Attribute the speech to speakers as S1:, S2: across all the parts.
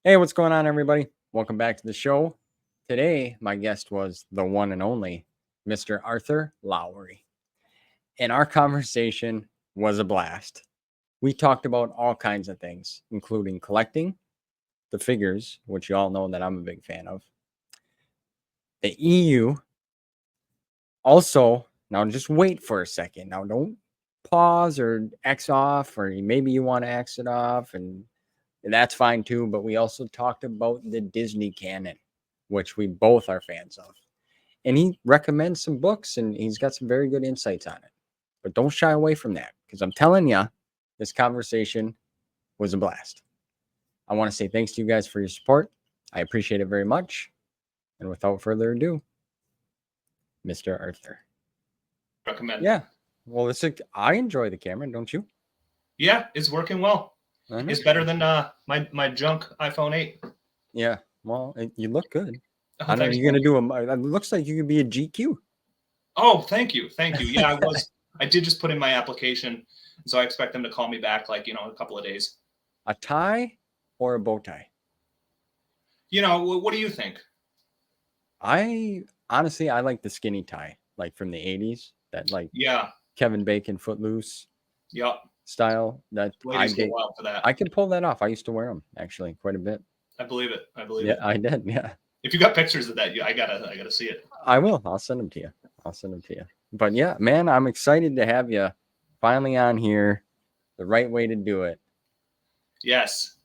S1: Hey, what's going on, everybody? Welcome back to the show. Today, my guest was the one and only Mr. Arthur Lowery. And our conversation was a blast. We talked about all kinds of things, including collecting, the figures, which you all know that I'm a big fan of, the EU. Also, now just wait for a second. Now, don't pause or X off, or maybe you want to X it off, and that's fine too. But we also talked about the Disney Canon, which we both are fans of. And he recommends some books and he's got some very good insights on it. But don't shy away from that because I'm telling you, this conversation was a blast. I want to say thanks to you guys for your support. I appreciate it very much. And without further ado, Mr. Arthur.
S2: Recommend.
S1: Yeah. Well, I enjoy the camera, don't you?
S2: Yeah, it's working well. It's better than my junk iPhone 8.
S1: Yeah. Well, you look good.
S2: Oh,
S1: I know you're going to do it looks like you could be a GQ.
S2: Oh, thank you. Thank you. Yeah, I did just put in my application. So I expect them to call me back in a couple of days.
S1: A tie or a bow tie?
S2: What do you think?
S1: I like the skinny tie, like from the 80s, that Kevin Bacon Footloose style. That
S2: ladies go wild for that.
S1: I can pull that off. I used to wear them actually quite a bit.
S2: I believe it.
S1: Yeah, I did. Yeah.
S2: If you got pictures of that, I gotta see it.
S1: I will. I'll send them to you. But yeah, man, I'm excited to have you finally on here. The right way to do it.
S2: Yes.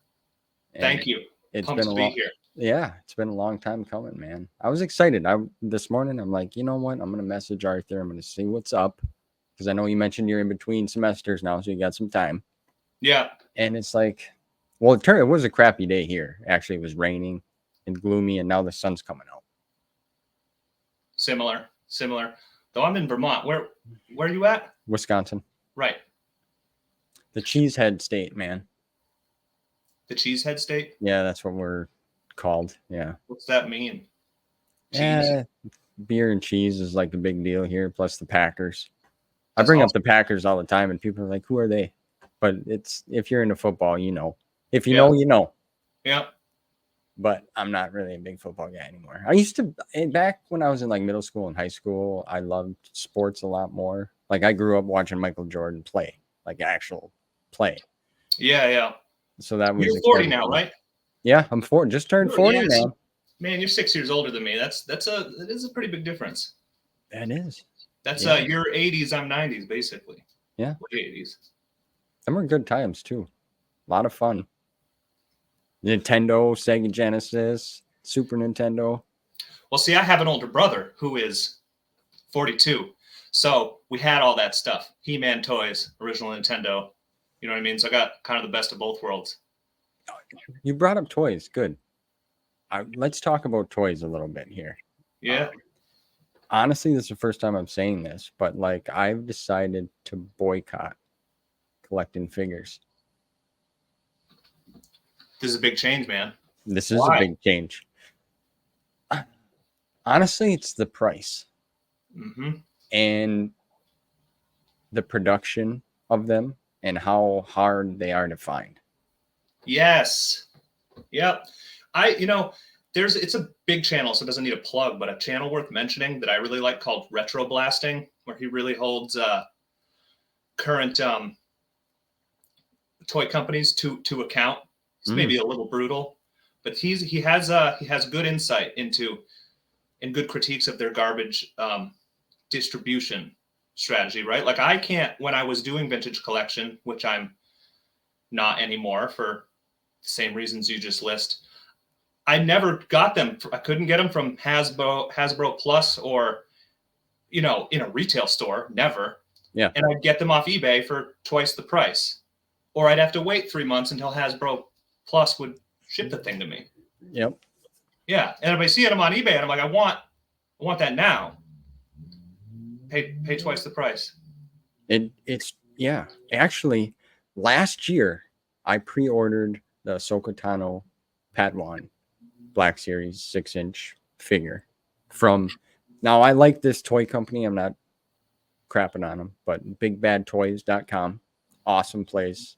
S2: Thank you.
S1: It's been a long, here. Yeah, it's been a long time coming, man. I was excited. This morning, I'm like, you know what? I'm gonna message Arthur. I'm gonna see what's up because I know you mentioned you're in between semesters now, so you got some time.
S2: Yeah.
S1: And it's like, well, it was a crappy day here. Actually, it was raining and gloomy, and now the sun's coming out.
S2: Similar. Though I'm in Vermont. Where are you at?
S1: Wisconsin.
S2: Right.
S1: The Cheesehead State, man.
S2: The Cheesehead State?
S1: Yeah, that's what we're called. Yeah.
S2: What's that mean?
S1: Cheese? Beer and cheese is like the big deal here, plus the Packers. I bring up the Packers all the time, and people are like, who are they? But if you're into football, you know. If you know, you know.
S2: Yeah.
S1: But I'm not really a big football guy anymore. I used to, back when I was in like middle school and high school, I loved sports a lot more. Like I grew up watching Michael Jordan play, like actual play.
S2: Yeah.
S1: So that was.
S2: You're 40 now, right?
S1: Yeah, I'm 40. Just turned 40 now.
S2: Man, you're 6 years older than me. That is a pretty big difference.
S1: That is.
S2: That's your 80s, I'm 90s, basically.
S1: Yeah.
S2: Late 80s.
S1: Them were good times too. A lot of fun. Nintendo, Sega Genesis, Super Nintendo.
S2: Well, see, I have an older brother who is 42. So we had all that stuff. He-Man toys, original Nintendo. You know what I mean? So I got kind of the best of both worlds.
S1: You brought up toys. Good. Let's talk about toys a little bit here.
S2: Yeah.
S1: Honestly, this is the first time I'm saying this, but I've decided to boycott collecting figures.
S2: This is a big change, man.
S1: This is a big change. Honestly, it's the price.
S2: Mm-hmm.
S1: And the production of them and how hard they are to find.
S2: Yes. Yep. It's a big channel, so it doesn't need a plug, but a channel worth mentioning that I really like called Retro Blasting, where he really holds current toy companies to account. It's maybe a little brutal, but he has good insight and good critiques of their garbage distribution strategy, right? Like when I was doing vintage collection, which I'm not anymore for the same reasons you just list, I never got them. I couldn't get them from Hasbro Plus or, in a retail store, never.
S1: Yeah.
S2: And I'd get them off eBay for twice the price, or I'd have to wait 3 months until Hasbro Plus would ship the thing to me.
S1: Yep.
S2: Yeah. And if I see them on eBay and I'm like, I want that now. Pay twice the price.
S1: It's actually last year I pre-ordered the Ahsoka Tano Padawan Black Series 6-inch figure from. Now I like this toy company. I'm not crapping on them, but bigbadtoys.com, awesome place.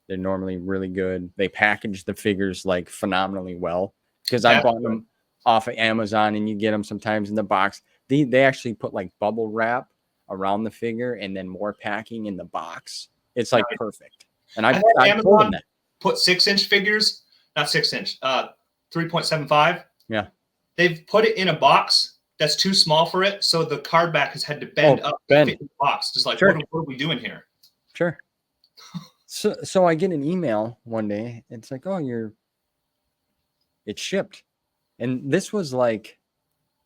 S1: They're normally really good. They package the figures like phenomenally well, because I
S2: That's
S1: bought
S2: good.
S1: them off of Amazon, and you get them sometimes in the box. They actually put like bubble wrap around the figure and then more packing in the box. It's like
S2: Nice.
S1: perfect. And
S2: I
S1: I
S2: had
S1: told them
S2: Amazon
S1: that.
S2: put 6-inch figures, not 6-inch, 3.75.
S1: Yeah.
S2: They've put it in a box that's too small for it, so the card back has had to bend up to
S1: bend.
S2: fit in the box. Just like,
S1: Sure.
S2: what are we doing here?
S1: Sure. So I get an email one day. It's like, oh, it's shipped. And this was like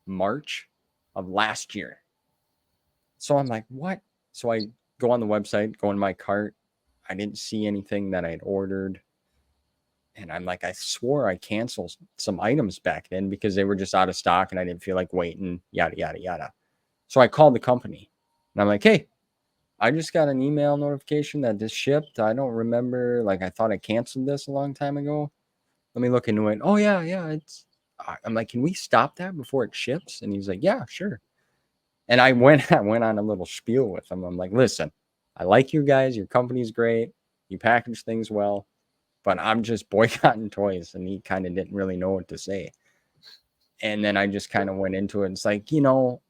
S1: March of last year. So I'm like, what? So I go on the website, go in my cart. I didn't see anything that I had ordered. And I'm like, I swore I canceled some items back then because they were just out of stock and I didn't feel like waiting, yada, yada, yada. So I called the company and I'm like, hey, I just got an email notification that this shipped. I don't remember. Like, I thought I canceled this a long time ago. Let me look into it. Oh, yeah. I'm like, can we stop that before it ships? And he's like, yeah, sure. And I went on a little spiel with him. I'm like, listen, I like you guys. Your company's great. You package things well, but I'm just boycotting toys. And he kind of didn't really know what to say. And then I just kind of went into it. It's like, the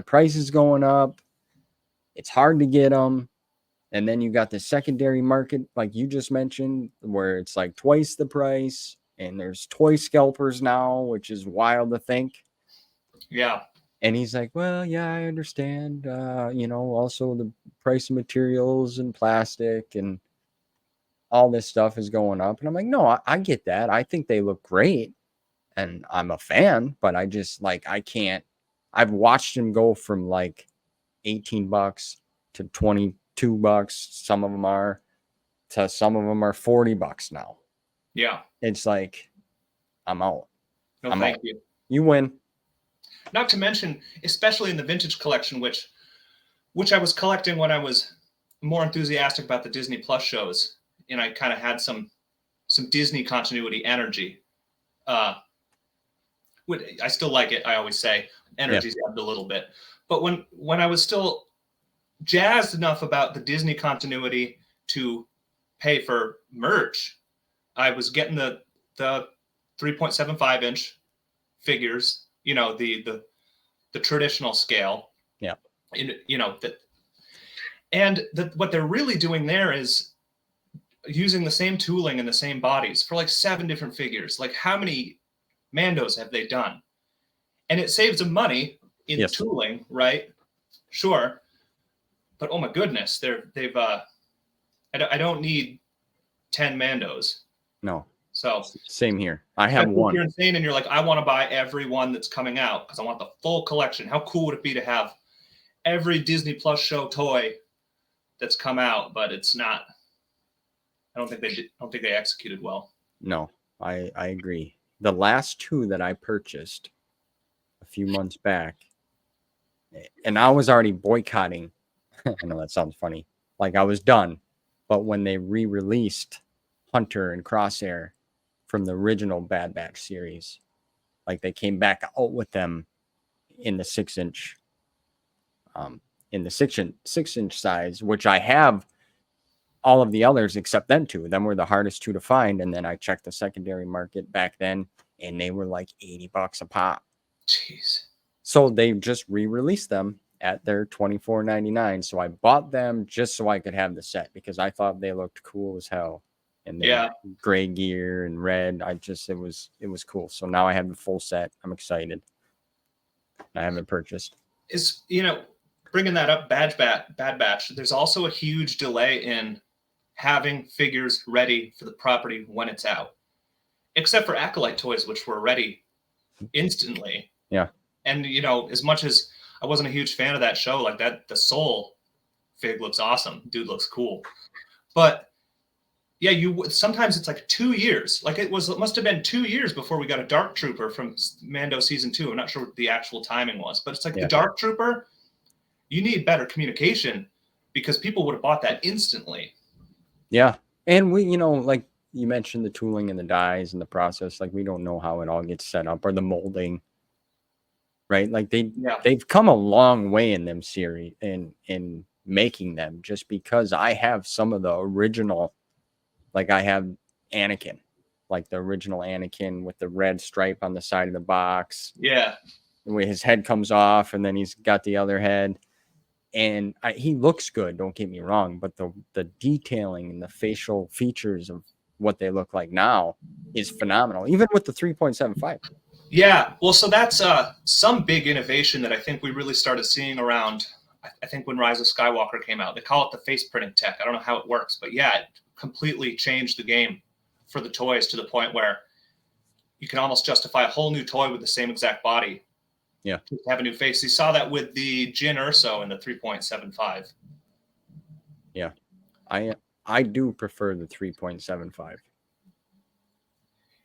S1: price is going up. It's hard to get them. And then you got the secondary market, like you just mentioned, where it's like twice the price. And there's toy scalpers now, which is wild to think.
S2: Yeah.
S1: And he's like, well, yeah, I understand. Also the price of materials and plastic and all this stuff is going up. And I'm like, no, I get that. I think they look great. And I'm a fan, but I just like, I can't. I've watched him go from like $18 to $22. Some of them are $40 now.
S2: Yeah.
S1: It's like, I'm out.
S2: No,
S1: I'm
S2: thank
S1: out.
S2: you.
S1: You win.
S2: Not to mention, especially in the vintage collection, which I was collecting when I was more enthusiastic about the Disney Plus shows, and I kind of had some Disney continuity energy. I still like it. I always say energy's ebbed a little bit, but when I was still jazzed enough about the Disney continuity to pay for merch, I was getting the 3.75-inch figures. The traditional scale.
S1: Yeah.
S2: What they're really doing there is using the same tooling and the same bodies for like 7 different figures. Like, how many Mandos have they done? And it saves them money in tooling, right? Sure. But oh my goodness, I don't need 10 Mandos.
S1: No.
S2: So
S1: same here. I have one.
S2: You're insane, and you're like, I want to buy every one that's coming out because I want the full collection. How cool would it be to have every Disney Plus show toy that's come out? But it's not. I don't think they executed well.
S1: No, I agree. The last 2 that I purchased a few months back, and I was already boycotting. I know that sounds funny. Like, I was done. But when they re-released Hunter and Crosshair from the original Bad Batch series, like, they came back out with them in the 6-inch size, which I have all of the others except them 2. Them were the hardest 2 to find. And then I checked the secondary market back then, and they were like $80 a pop.
S2: Jeez.
S1: So they just re-released them at their $24.99. So I bought them just so I could have the set because I thought they looked cool as hell. And they gray gear and red. It was cool. So now I have the full set. I'm excited. I haven't purchased.
S2: Is bringing that up, Bad Batch. There's also a huge delay in having figures ready for the property when it's out, except for Acolyte toys, which were ready instantly.
S1: Yeah.
S2: And as much as I wasn't a huge fan of that show, like that, the Soul fig looks awesome. Dude looks cool. But yeah, sometimes it's like 2 years. Like, it must have been 2 years before we got a Dark Trooper from Mando season 2. I'm not sure what the actual timing was, but it's like the Dark Trooper, you need better communication because people would have bought that instantly.
S1: Yeah. And we, like you mentioned, the tooling and the dyes and the process, like, we don't know how it all gets set up, or the molding, right? Like, they've come a long way in them series in making them, just because I have some of the original Like I have Anakin, like the original Anakin with the red stripe on the side of the box.
S2: Yeah.
S1: Where his head comes off and then he's got the other head. And he looks good, don't get me wrong, but the detailing and the facial features of what they look like now is phenomenal, even with the 3.75.
S2: Yeah. Well, so that's some big innovation that I think we really started seeing around. I think when Rise of Skywalker came out, they call it the face printing tech. I don't know how it works, but yeah, it completely changed the game for the toys to the point where you can almost justify a whole new toy with the same exact body.
S1: Yeah.
S2: To have a new face. You saw that with the Jyn Erso in the 3.75.
S1: Yeah. I do prefer the 3.75.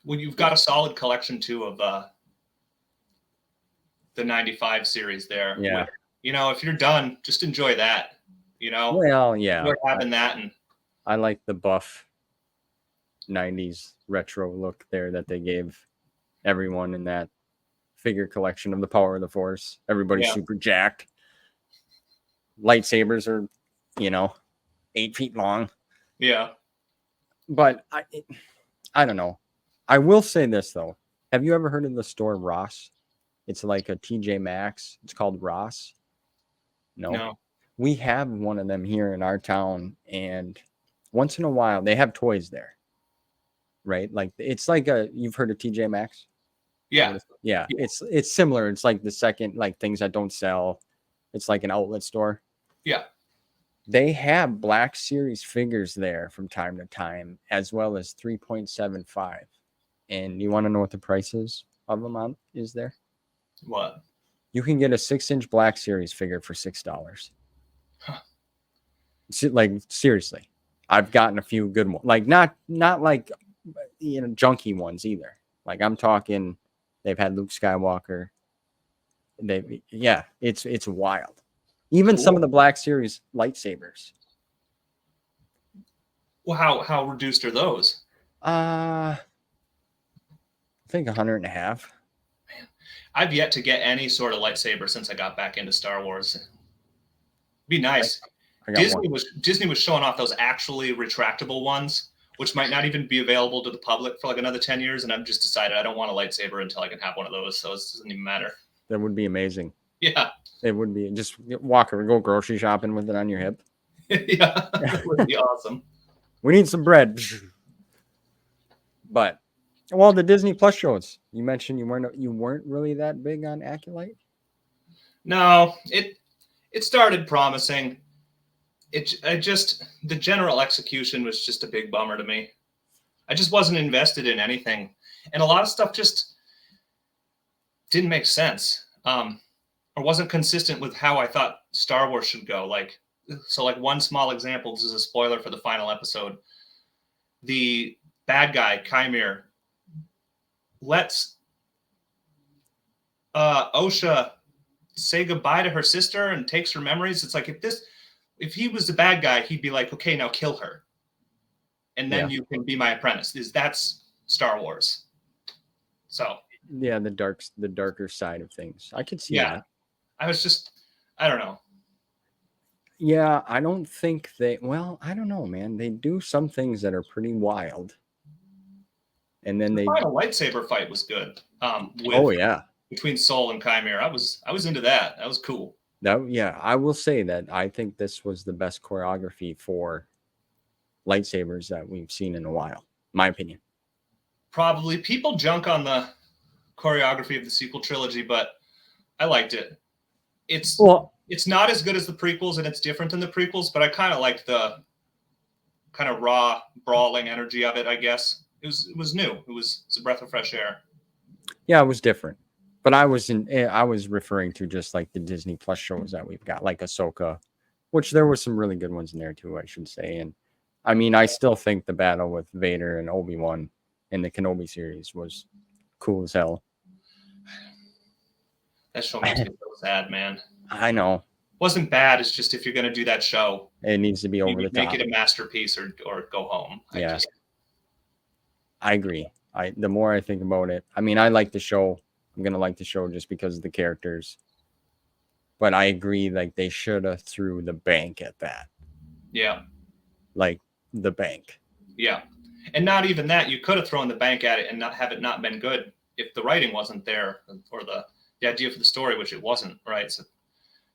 S2: Well, you've got a solid collection too of the 95 series there.
S1: Yeah.
S2: Where, if you're done, just enjoy that.
S1: Well, yeah.
S2: Enjoy having that. And
S1: I like the buff 90s retro look there that they gave everyone in that figure collection of the Power of the Force. Everybody's super jacked. Lightsabers are, 8 feet long.
S2: Yeah.
S1: But I don't know. I will say this though. Have you ever heard of the store Ross? It's like a TJ Maxx. It's called Ross. No. We have one of them here in our town, and once in a while they have toys there. Right? Like it's like you've heard of TJ Maxx?
S2: Yeah.
S1: Yeah. It's similar. It's like the second, like things that don't sell. It's like an outlet store.
S2: Yeah.
S1: They have Black Series figures there from time to time, as well as 3.75. And you want to know what the price is of them is there?
S2: What?
S1: You can get a 6-inch Black Series figure for $6.
S2: Huh.
S1: Like seriously, I've gotten a few good ones. Like not like junky ones either. Like I'm talking, they've had Luke Skywalker. It's wild. Even some of the Black Series lightsabers.
S2: Well, how reduced are those?
S1: I think 100 1/2.
S2: Man, I've yet to get any sort of lightsaber since I got back into Star Wars. It'd be nice. Disney was showing off those actually retractable ones, which might not even be available to the public for like another 10 years. And I've just decided I don't want a lightsaber until I can have one of those. So it doesn't even matter.
S1: That would be amazing.
S2: Yeah.
S1: It would be. Just go grocery shopping with it on your hip.
S2: Yeah. That would be awesome.
S1: We need some bread. But the Disney Plus shows. You mentioned you weren't really that big on Acolyte?
S2: No, it started promising. The general execution was just a big bummer to me. I just wasn't invested in anything. And a lot of stuff just didn't make sense. Or wasn't consistent with how I thought Star Wars should go. Like one small example, this is a spoiler for the final episode. The bad guy, Chimere, lets Osha say goodbye to her sister and takes her memories. It's like if he was the bad guy, he'd be like, okay, now kill her. And then you can be my apprentice. That's Star Wars. So
S1: yeah, the darker side of things. I could see that.
S2: I don't know.
S1: Yeah, I don't think I don't know, man. They do some things that are pretty wild. And then
S2: the final lightsaber fight was good. Between Soul and Chimere. I was into that. That was cool.
S1: I will say that I think this was the best choreography for lightsabers that we've seen in a while. My opinion.
S2: Probably. People junk on the choreography of the sequel trilogy, but I liked it. It's not as good as the prequels, and it's different than the prequels, but I kind of liked the kind of raw brawling energy of it, I guess. It was new. It was a breath of fresh air.
S1: Yeah, it was different. But I was referring to just like the Disney Plus shows that we've got, like Ahsoka, which there were some really good ones in there too, I should say. And I mean, I still think the battle with Vader and Obi-Wan in the Kenobi series was cool as hell.
S2: That show makes me so sad, man.
S1: I know.
S2: It wasn't bad. It's just if you're going to do that show,
S1: it needs to be over the top.
S2: Make it a masterpiece or go home.
S1: I agree. The more I think about it, I mean, I like the show. I'm going to like the show just because of the characters. But I agree, like, they should have threw the bank at that.
S2: Yeah.
S1: Like, the bank.
S2: Yeah. And not even that, you could have thrown the bank at it and not have it not been good if the writing wasn't there, or the idea for the story, which it wasn't, right? So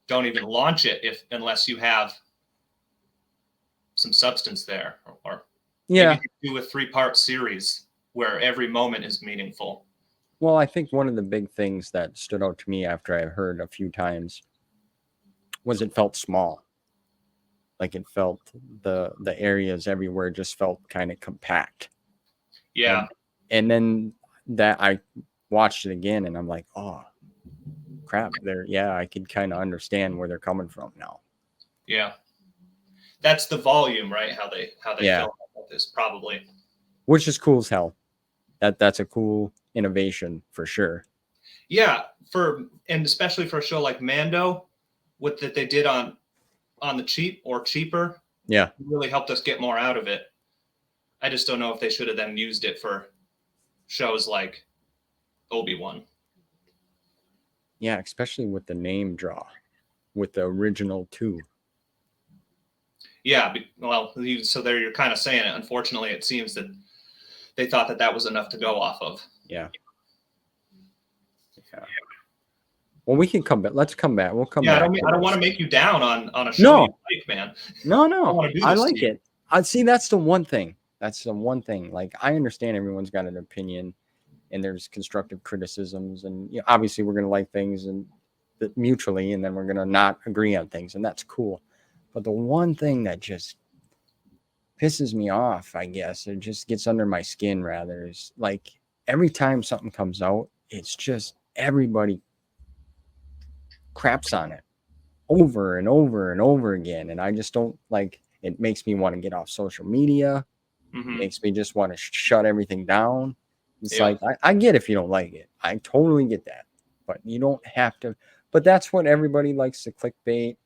S2: don't even launch it unless you have some substance there, or
S1: Yeah.
S2: maybe do a 3-part series where every moment is meaningful.
S1: Well, I think one of the big things that stood out to me after I heard a few times was it felt small. Like it felt the areas everywhere just felt kind of compact.
S2: Yeah.
S1: And then that I watched it again and I'm like, oh crap, I could kind of understand where they're coming from now.
S2: Yeah. That's the volume, right? How they
S1: Yeah.
S2: film this, probably.
S1: Which is cool as hell. That's a cool innovation for sure.
S2: Yeah, and especially for a show like Mando, what that they did on the cheap or cheaper,
S1: Yeah.
S2: really helped us get more out of it. I just don't know if they should have then used it for shows like Obi-Wan.
S1: Yeah, especially with the name draw, with the original 2.
S2: Yeah, well, so there you're kind of saying it. Unfortunately, it seems that they thought that was enough to go off of.
S1: Yeah. Yeah. Well, we can come back. Let's come back. We'll come back.
S2: I don't want to make you down on a show you like, man.
S1: No. I like it. I see. That's the one thing. Like, I understand everyone's got an opinion, and there's constructive criticisms, and obviously we're gonna like things and mutually, and then we're gonna not agree on things, and that's cool. But the one thing that just pisses me off, I guess, it just gets under my skin, rather, is like every time something comes out, it's just everybody craps on it over and over and over again. And I just don't like it. Makes me want to get off social media.
S2: Mm-hmm.
S1: Makes me just want to shut everything down. It's
S2: Yeah.
S1: like, I get if you don't like it. I totally get that. But you don't have to. But that's what everybody likes, to clickbait.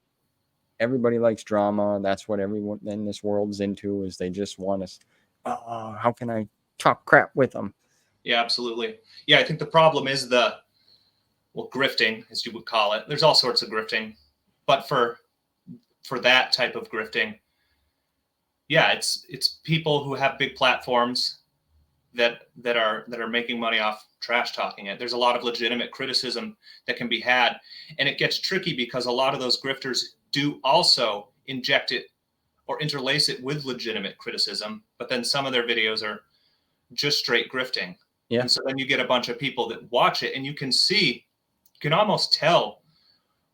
S1: Everybody likes drama. That's what everyone in this world's into, is they just want to, how can I talk crap with them?
S2: Yeah, absolutely. Yeah, I think the problem is grifting, as you would call it. There's all sorts of grifting. But for that type of grifting, yeah, it's people who have big platforms that are making money off trash talking it. There's a lot of legitimate criticism that can be had, and it gets tricky because a lot of those grifters do also inject it or interlace it with legitimate criticism, but then some of their videos are just straight grifting.
S1: Yeah.
S2: And so then you get a bunch of people that watch it, and you can almost tell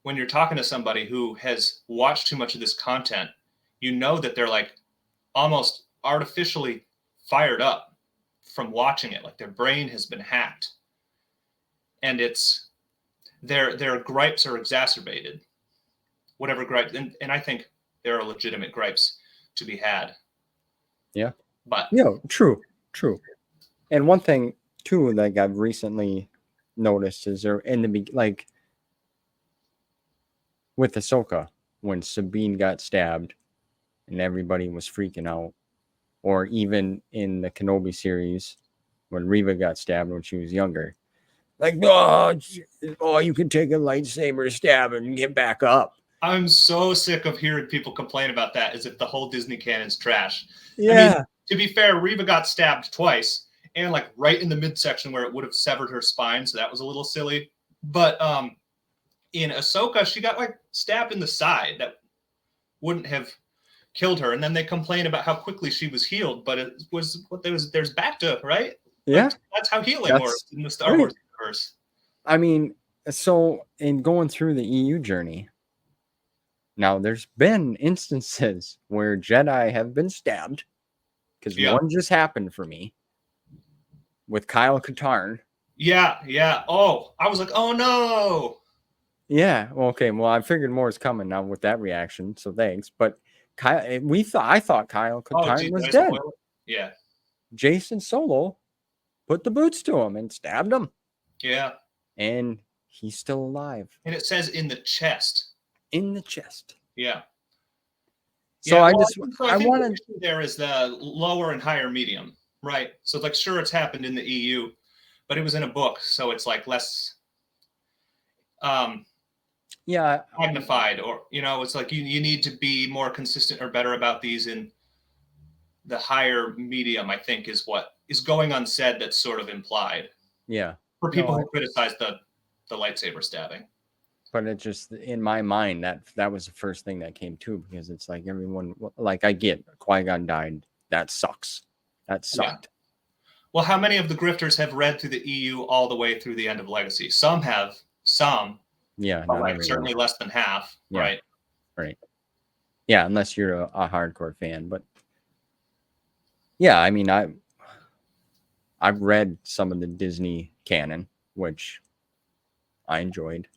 S2: when you're talking to somebody who has watched too much of this content, that they're like almost artificially fired up from watching it, like their brain has been hacked, and it's their gripes are exacerbated, whatever gripes, and I think there are legitimate gripes to be had.
S1: Yeah.
S2: But
S1: true. And one thing too, like I've recently noticed, is there in the like with Ahsoka, when Sabine got stabbed and everybody was freaking out, or even in the Kenobi series when Reva got stabbed when she was younger, like, oh, you can take a lightsaber stab and get back up.
S2: I'm so sick of hearing people complain about that as if the whole Disney canon's trash.
S1: Yeah.
S2: I mean, to be fair, Reva got stabbed twice, and like right in the midsection where it would have severed her spine, so that was a little silly. But in Ahsoka, she got like stabbed in the side that wouldn't have killed her, and then they complain about how quickly she was healed, but it was there's Bacta, right?
S1: Yeah,
S2: like, that's how healing works in the Star Wars universe.
S1: I mean, so in going through the EU journey, now there's been instances where Jedi have been stabbed, because one just happened for me with Kyle Katarn.
S2: Yeah. Oh, I was like, oh no.
S1: Yeah. Well, okay. Well, I figured more is coming now with that reaction, so thanks. But I thought Kyle Katarn was dead.
S2: Yeah.
S1: Jason Solo put the boots to him and stabbed him.
S2: Yeah.
S1: And he's still alive.
S2: And it says in the chest.
S1: In the chest.
S2: Yeah.
S1: So I wanted.
S2: The there is the lower and higher medium, right? So like, sure, it's happened in the EU, but it was in a book, so it's like less magnified, or it's like you need to be more consistent or better about these in the higher medium, I think, is what is going unsaid. That's sort of implied.
S1: Yeah.
S2: For people who criticize the lightsaber stabbing.
S1: But it just, in my mind, that was the first thing that came to, because it's like everyone, like, I get Qui-Gon died. That sucks. That sucked.
S2: Yeah. Well, how many of the grifters have read through the EU all the way through the end of Legacy? Some have, some.
S1: Yeah.
S2: But like certainly less than half,
S1: Yeah.
S2: right?
S1: Right. Yeah, unless you're a hardcore fan. But yeah, I mean, I've read some of the Disney canon, which I enjoyed.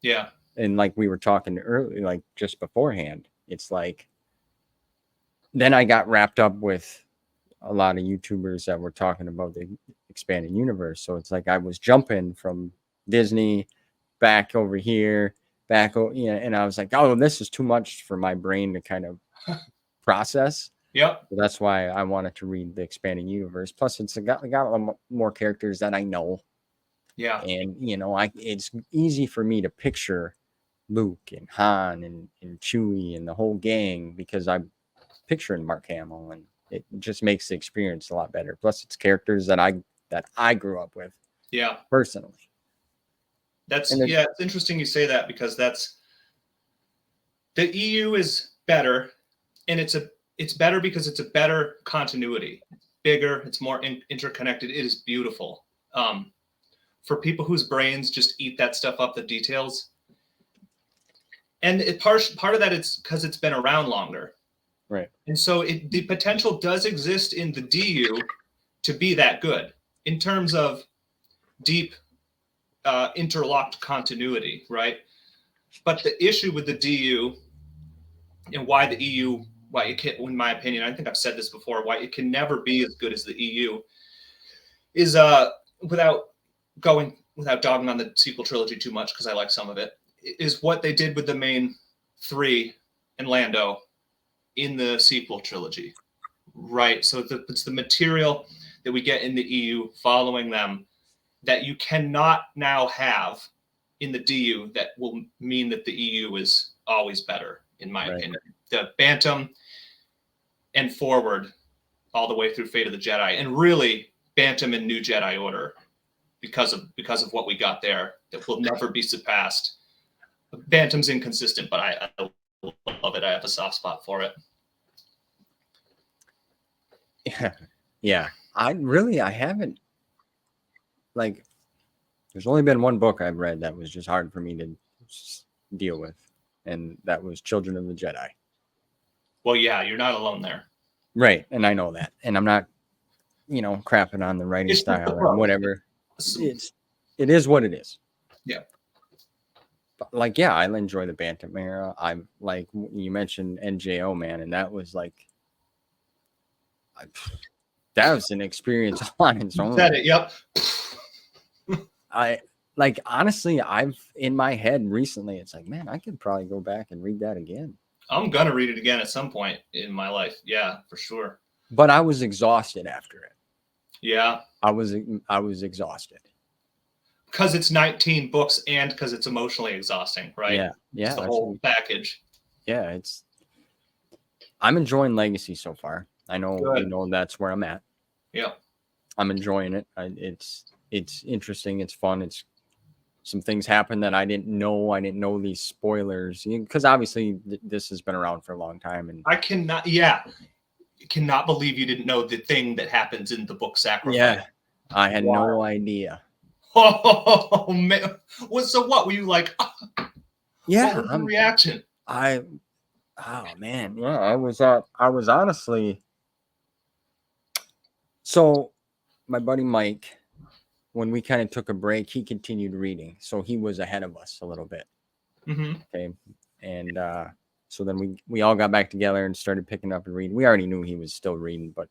S2: Yeah.
S1: And like we were talking earlier, like just beforehand, it's like, then I got wrapped up with a lot of YouTubers that were talking about the expanded universe. So it's like I was jumping from Disney back over here, and I was like, oh, this is too much for my brain to kind of process.
S2: Yep.
S1: So that's why I wanted to read the expanded universe. Plus, it's got a lot more characters that I know.
S2: Yeah.
S1: And, it's easy for me to picture Luke and Han and Chewie and the whole gang, because I'm picturing Mark Hamill, and it just makes the experience a lot better. Plus, it's characters that I grew up with.
S2: Yeah.
S1: Personally.
S2: It's interesting you say that, because the EU is better, and it's better because it's a better continuity. It's bigger, it's more interconnected. It is beautiful. For people whose brains just eat that stuff up, the details. And part of that is because it's been around longer.
S1: Right.
S2: And so the potential does exist in the DU to be that good in terms of deep interlocked continuity, right? But the issue with the DU and why the EU, why it can, in my opinion, I think I've said this before, why it can never be as good as the EU is without dogging on the sequel trilogy too much, because I like some of it, is what they did with the main three and Lando in the sequel trilogy, right? So it's the material that we get in the EU following them that you cannot now have in the DU that will mean that the EU is always better, in my opinion. The Bantam and forward all the way through Fate of the Jedi, and really Bantam and New Jedi Order, because of what we got there, that will never be surpassed. Bantam's inconsistent, but I love it. I have a soft spot for it.
S1: Yeah. I haven't, like, there's only been one book I've read that was just hard for me to deal with, and that was Children of the Jedi.
S2: Well, yeah, you're not alone there.
S1: Right, and I know that, and I'm not, crapping on the writing style or whatever. It is what it is.
S2: Yeah.
S1: But like, yeah, I enjoy the Bantam era. I'm like, you mentioned NJO, man, and that was like, that was an experience on its own.
S2: Said it. Yep.
S1: Honestly, I've in my head recently, it's like, man, I could probably go back and read that again.
S2: I'm gonna read it again at some point in my life. Yeah, for sure.
S1: But I was exhausted after it.
S2: Yeah.
S1: I was exhausted.
S2: Because it's 19 books and because it's emotionally exhausting, right?
S1: Yeah.
S2: It's the whole package.
S1: Yeah, I'm enjoying Legacy so far. I know that's where I'm at.
S2: Yeah.
S1: I'm enjoying it. It's interesting. It's fun. It's some things happen that I didn't know. I didn't know these spoilers, because obviously this has been around for a long time. And
S2: I cannot believe you didn't know the thing that happens in the book Sacrifice.
S1: Yeah, I had no idea.
S2: Oh man! So what were you like?
S1: Yeah,
S2: what was the reaction?
S1: Oh man, yeah, I was honestly. So, my buddy Mike, when we kind of took a break, he continued reading, so he was ahead of us a little bit.
S2: Mm-hmm.
S1: Okay, and so then we all got back together and started picking up and reading. We already knew he was still reading, but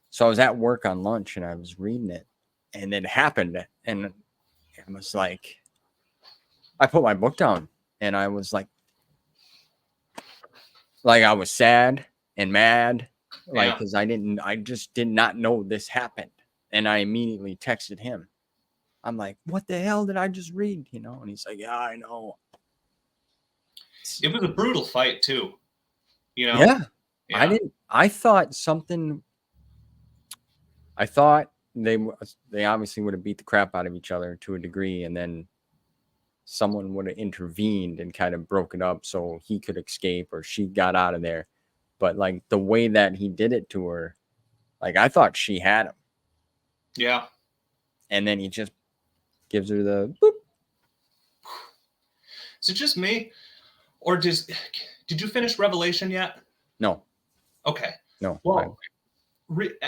S1: so I was at work on lunch and I was reading it, and it happened, and it was like, I put my book down and I was like I was sad and mad, because I just did not know this happened. And I immediately texted him. I'm like, what the hell did I just read? And he's like, yeah, I know.
S2: It was a brutal fight too.
S1: Yeah.
S2: Yeah.
S1: I thought something. I thought they obviously would have beat the crap out of each other to a degree, and then someone would have intervened and kind of broke it up so he could escape or she got out of there. But like the way that he did it to her, like I thought she had him,
S2: Yeah.
S1: and then he just gives her the boop.
S2: Is it just me, or did you finish Revelation yet?
S1: No,
S2: Okay.
S1: no.
S2: Well,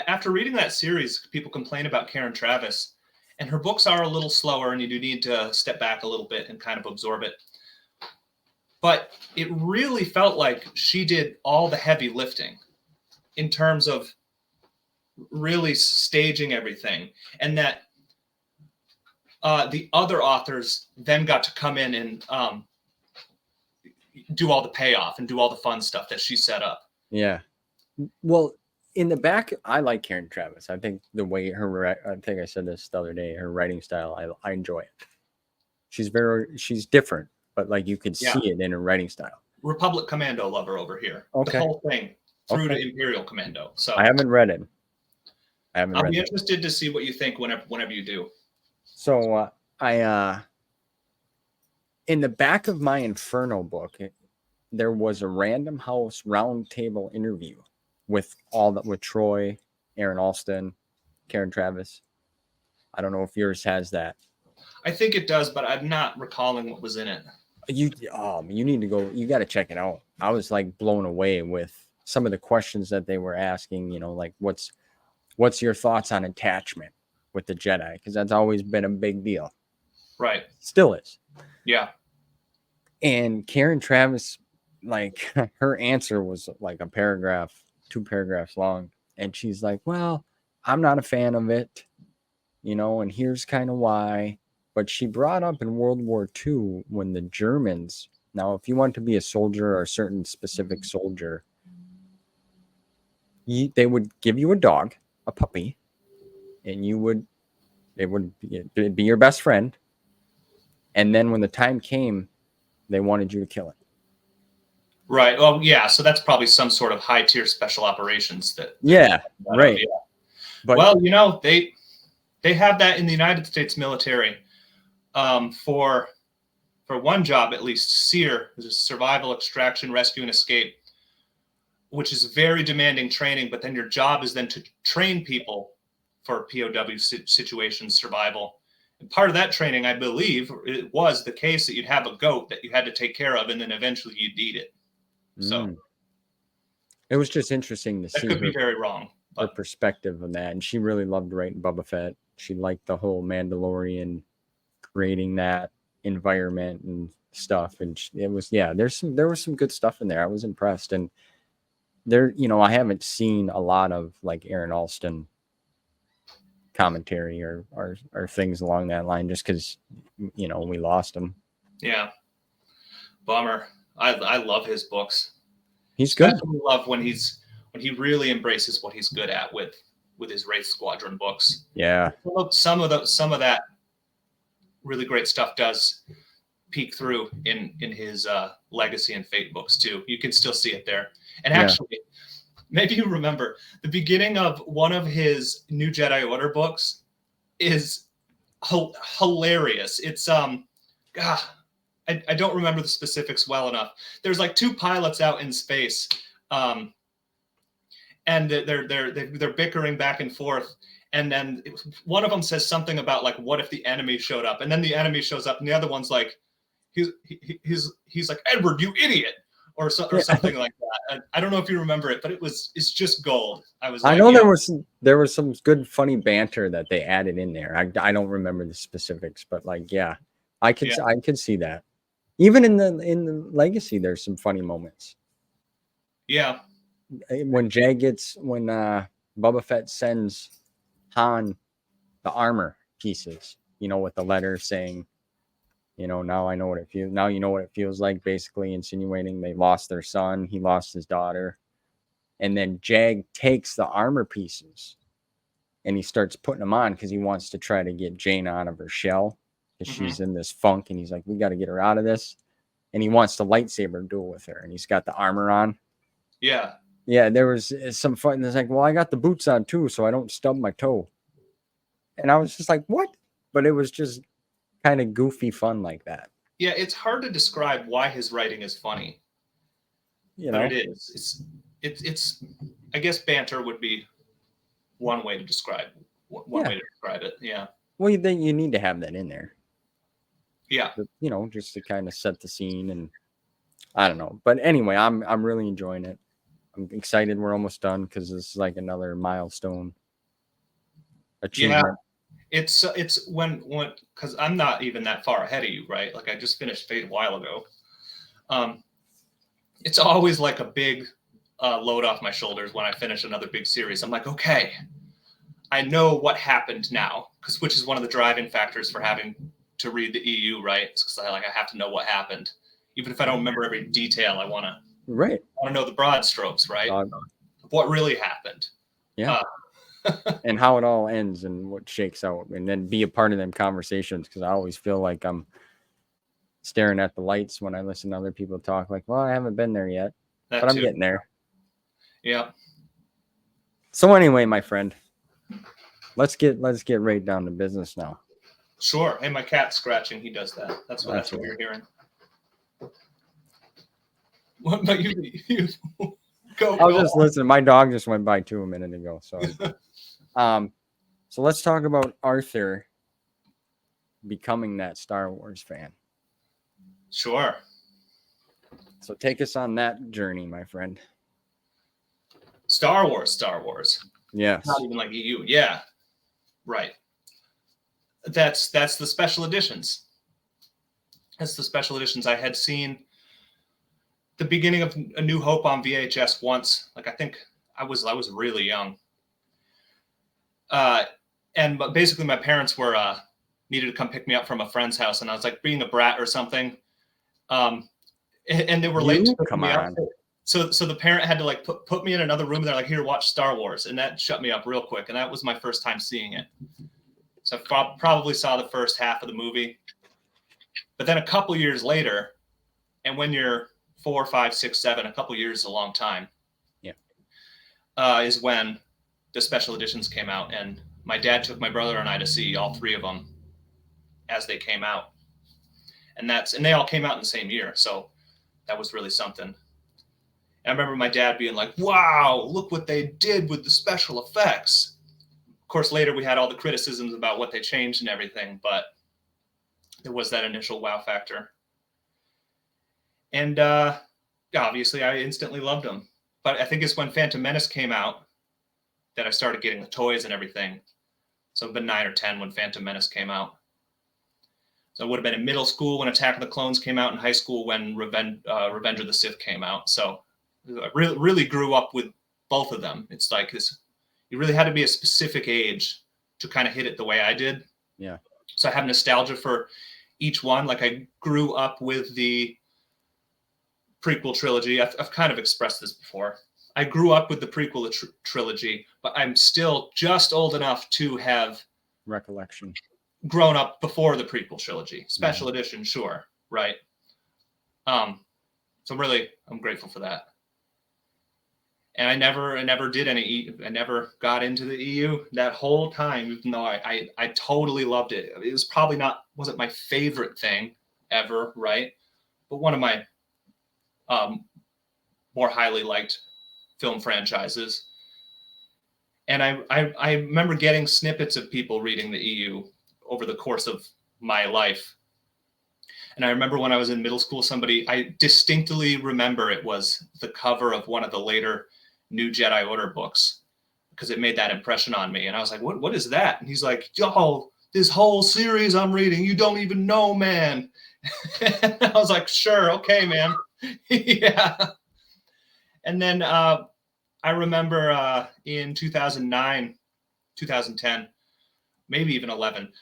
S2: after reading that series, people complain about Karen Traviss, and her books are a little slower, and you do need to step back a little bit and kind of absorb it. But it really felt like she did all the heavy lifting in terms of really staging everything, and that the other authors then got to come in and do all the payoff and do all the fun stuff that she set up.
S1: Yeah. Well, in the back, I like Karen Traviss. I think the way I think I said this the other day, her writing style, I enjoy it. She's different, but like you could see it in her writing style.
S2: Republic Commando lover over here.
S1: Okay.
S2: The whole thing through to Imperial Commando. So
S1: I haven't read it.
S2: I'll be interested to see what you think whenever you do.
S1: So in the back of my Inferno book, there was a Random House roundtable interview with Troy, Aaron Alston, Karen Traviss. I don't know if yours has that.
S2: I think it does, but I'm not recalling what was in it.
S1: You need to go. You got to check it out. I was like blown away with some of the questions that they were asking. You know, like what's your thoughts on attachment with the Jedi? Because that's always been a big deal.
S2: Right.
S1: Still is.
S2: Yeah.
S1: And Karen Traviss, like her answer was like 2 paragraphs long, and she's like, "Well, I'm not a fan of it, you know, and here's kind of why." But she brought up in World War II when the Germans, now, if you want to be a soldier or a certain specific soldier, they would give you a dog, a puppy, and it would be your best friend. And then when the time came, they wanted you to kill it.
S2: Right. Well, yeah. So that's probably some sort of high tier special operations
S1: right.
S2: Yeah. But, well, you know, they have that in the United States military. For one job, at least, SEER, is a survival, extraction, rescue, and escape, which is very demanding training. But then your job is then to train people for POW situations, survival. And part of that training, I believe, it was the case that you'd have a goat that you had to take care of, and then eventually you'd eat it. So
S1: it was just interesting to see.
S2: That could be very wrong.
S1: Her perspective on that, and she really loved writing Boba Fett. She liked the whole Mandalorian, creating that environment and stuff, and it was there was some good stuff in there. I was impressed, and there, you know, I haven't seen a lot of like Aaron Alston commentary or things along that line, just because, you know, we lost him.
S2: Yeah, bummer. I love his books.
S1: He's good.
S2: I love when he really embraces what he's good at with his Wraith Squadron books.
S1: Yeah,
S2: some of that really great stuff does peek through in his Legacy and Fate books too. You can still see it there. And actually, maybe you remember the beginning of one of his New Jedi Order books is hilarious. It's I don't remember the specifics well enough. There's like 2 pilots out in space, and they're bickering back and forth. And then one of them says something about like, what if the enemy showed up? And then the enemy shows up, and the other one's like, he's like, Edward, you idiot, or something like that. I don't know if you remember it, but it's just gold. I know
S1: there was some good funny banter that they added in there. I don't remember the specifics, but like, I could see that. Even in the Legacy, there's some funny moments.
S2: Yeah.
S1: When Boba Fett sends Han the armor pieces, you know, with the letter saying, you know, now I know what it feels. Now you know what it feels like, basically insinuating they lost their son. He lost his daughter. And then Jag takes the armor pieces and he starts putting them on because he wants to try to get Jaina out of her shell. Because she's in this funk, and he's like, we got to get her out of this. And he wants to lightsaber duel with her, and he's got the armor on.
S2: Yeah.
S1: Yeah, there was some fun. It's like, well, I got the boots on too, so I don't stub my toe. And I was just like, what? But it was just kind of goofy fun like that.
S2: Yeah, it's hard to describe why his writing is funny,
S1: You
S2: but
S1: know?
S2: it is. It's. I guess banter would be one way to describe
S1: Yeah.
S2: it. Yeah.
S1: Well, then you need to have that in there.
S2: Yeah.
S1: You know, just to kind of set the scene, and I don't know. But anyway, I'm really enjoying it. I'm excited we're almost done because it's like another milestone
S2: Yeah.
S1: achievement.
S2: It's when because I'm not even that far ahead of you, right? Like I just finished Fate a while ago. It's always like a big load off my shoulders when I finish another big series. I'm like, okay, I know what happened now, which is one of the driving factors for having to read the EU, right? It's because I have to know what happened, even if I don't remember every detail. I want to know the broad strokes, right? What really happened.
S1: Yeah. And how it all ends and what shakes out, and then be a part of them conversations, because I always feel like I'm staring at the lights when I listen to other people talk. Like, well, I haven't been there yet, but I'm getting there.
S2: Yeah.
S1: So anyway, my friend, let's get right down to business now.
S2: Sure. Hey, my cat's scratching. He does that. That's what you're hearing. What about you? Go.
S1: I was just listening. My dog just went by too a minute ago. So, so let's talk about Arthur becoming that Star Wars fan.
S2: Sure.
S1: So take us on that journey, my friend.
S2: Star Wars.
S1: Yes.
S2: Not even like EU. Yeah. Right. That's the special editions. That's the special editions. I had seen the beginning of A New Hope on VHS once. Like I think I was really young. And basically my parents were needed to come pick me up from a friend's house, and I was like being a brat or something. And they were late to pick me up. So the parent had to like put me in another room. They're like, here, watch Star Wars. And that shut me up real quick. And that was my first time seeing it. So I probably saw the first half of the movie. But then a couple years later, and when you're 4, 5, 6, 7, a couple years is a long time. Yeah. Is when the special editions came out. And my dad took my brother and I to see all 3 of them as they came out. And they all came out in the same year. So that was really something. And I remember my dad being like, wow, look what they did with the special effects. Of course, later we had all the criticisms about what they changed and everything, but there was that initial wow factor. And obviously I instantly loved them. But I think it's when Phantom Menace came out that I started getting the toys and everything. So I've been 9 or 10 when Phantom Menace came out. So I would have been in middle school when Attack of the Clones came out, in high school when Revenge of the Sith came out. So I really grew up with both of them. It's like this, you really had to be a specific age to kind of hit it the way I did.
S1: Yeah.
S2: So I have nostalgia for each one. Like I grew up with the prequel trilogy. I've kind of expressed this before. I grew up with the prequel trilogy, but I'm still just old enough to have
S1: recollection
S2: grown up before the prequel trilogy. Special edition, sure, right? So I'm grateful for that. And I never did any. I never got into the EU that whole time, even though I totally loved it. It was probably wasn't my favorite thing ever, right? But one of my more highly liked film franchises. And I remember getting snippets of people reading the EU over the course of my life. And I remember when I was in middle school, I distinctly remember it was the cover of one of the later New Jedi Order books, because it made that impression on me. And I was like, what is that? And he's like, yo, this whole series I'm reading, you don't even know, man. And I was like, sure, okay, man. Yeah. And then I remember in 2009, 2010, maybe even 11,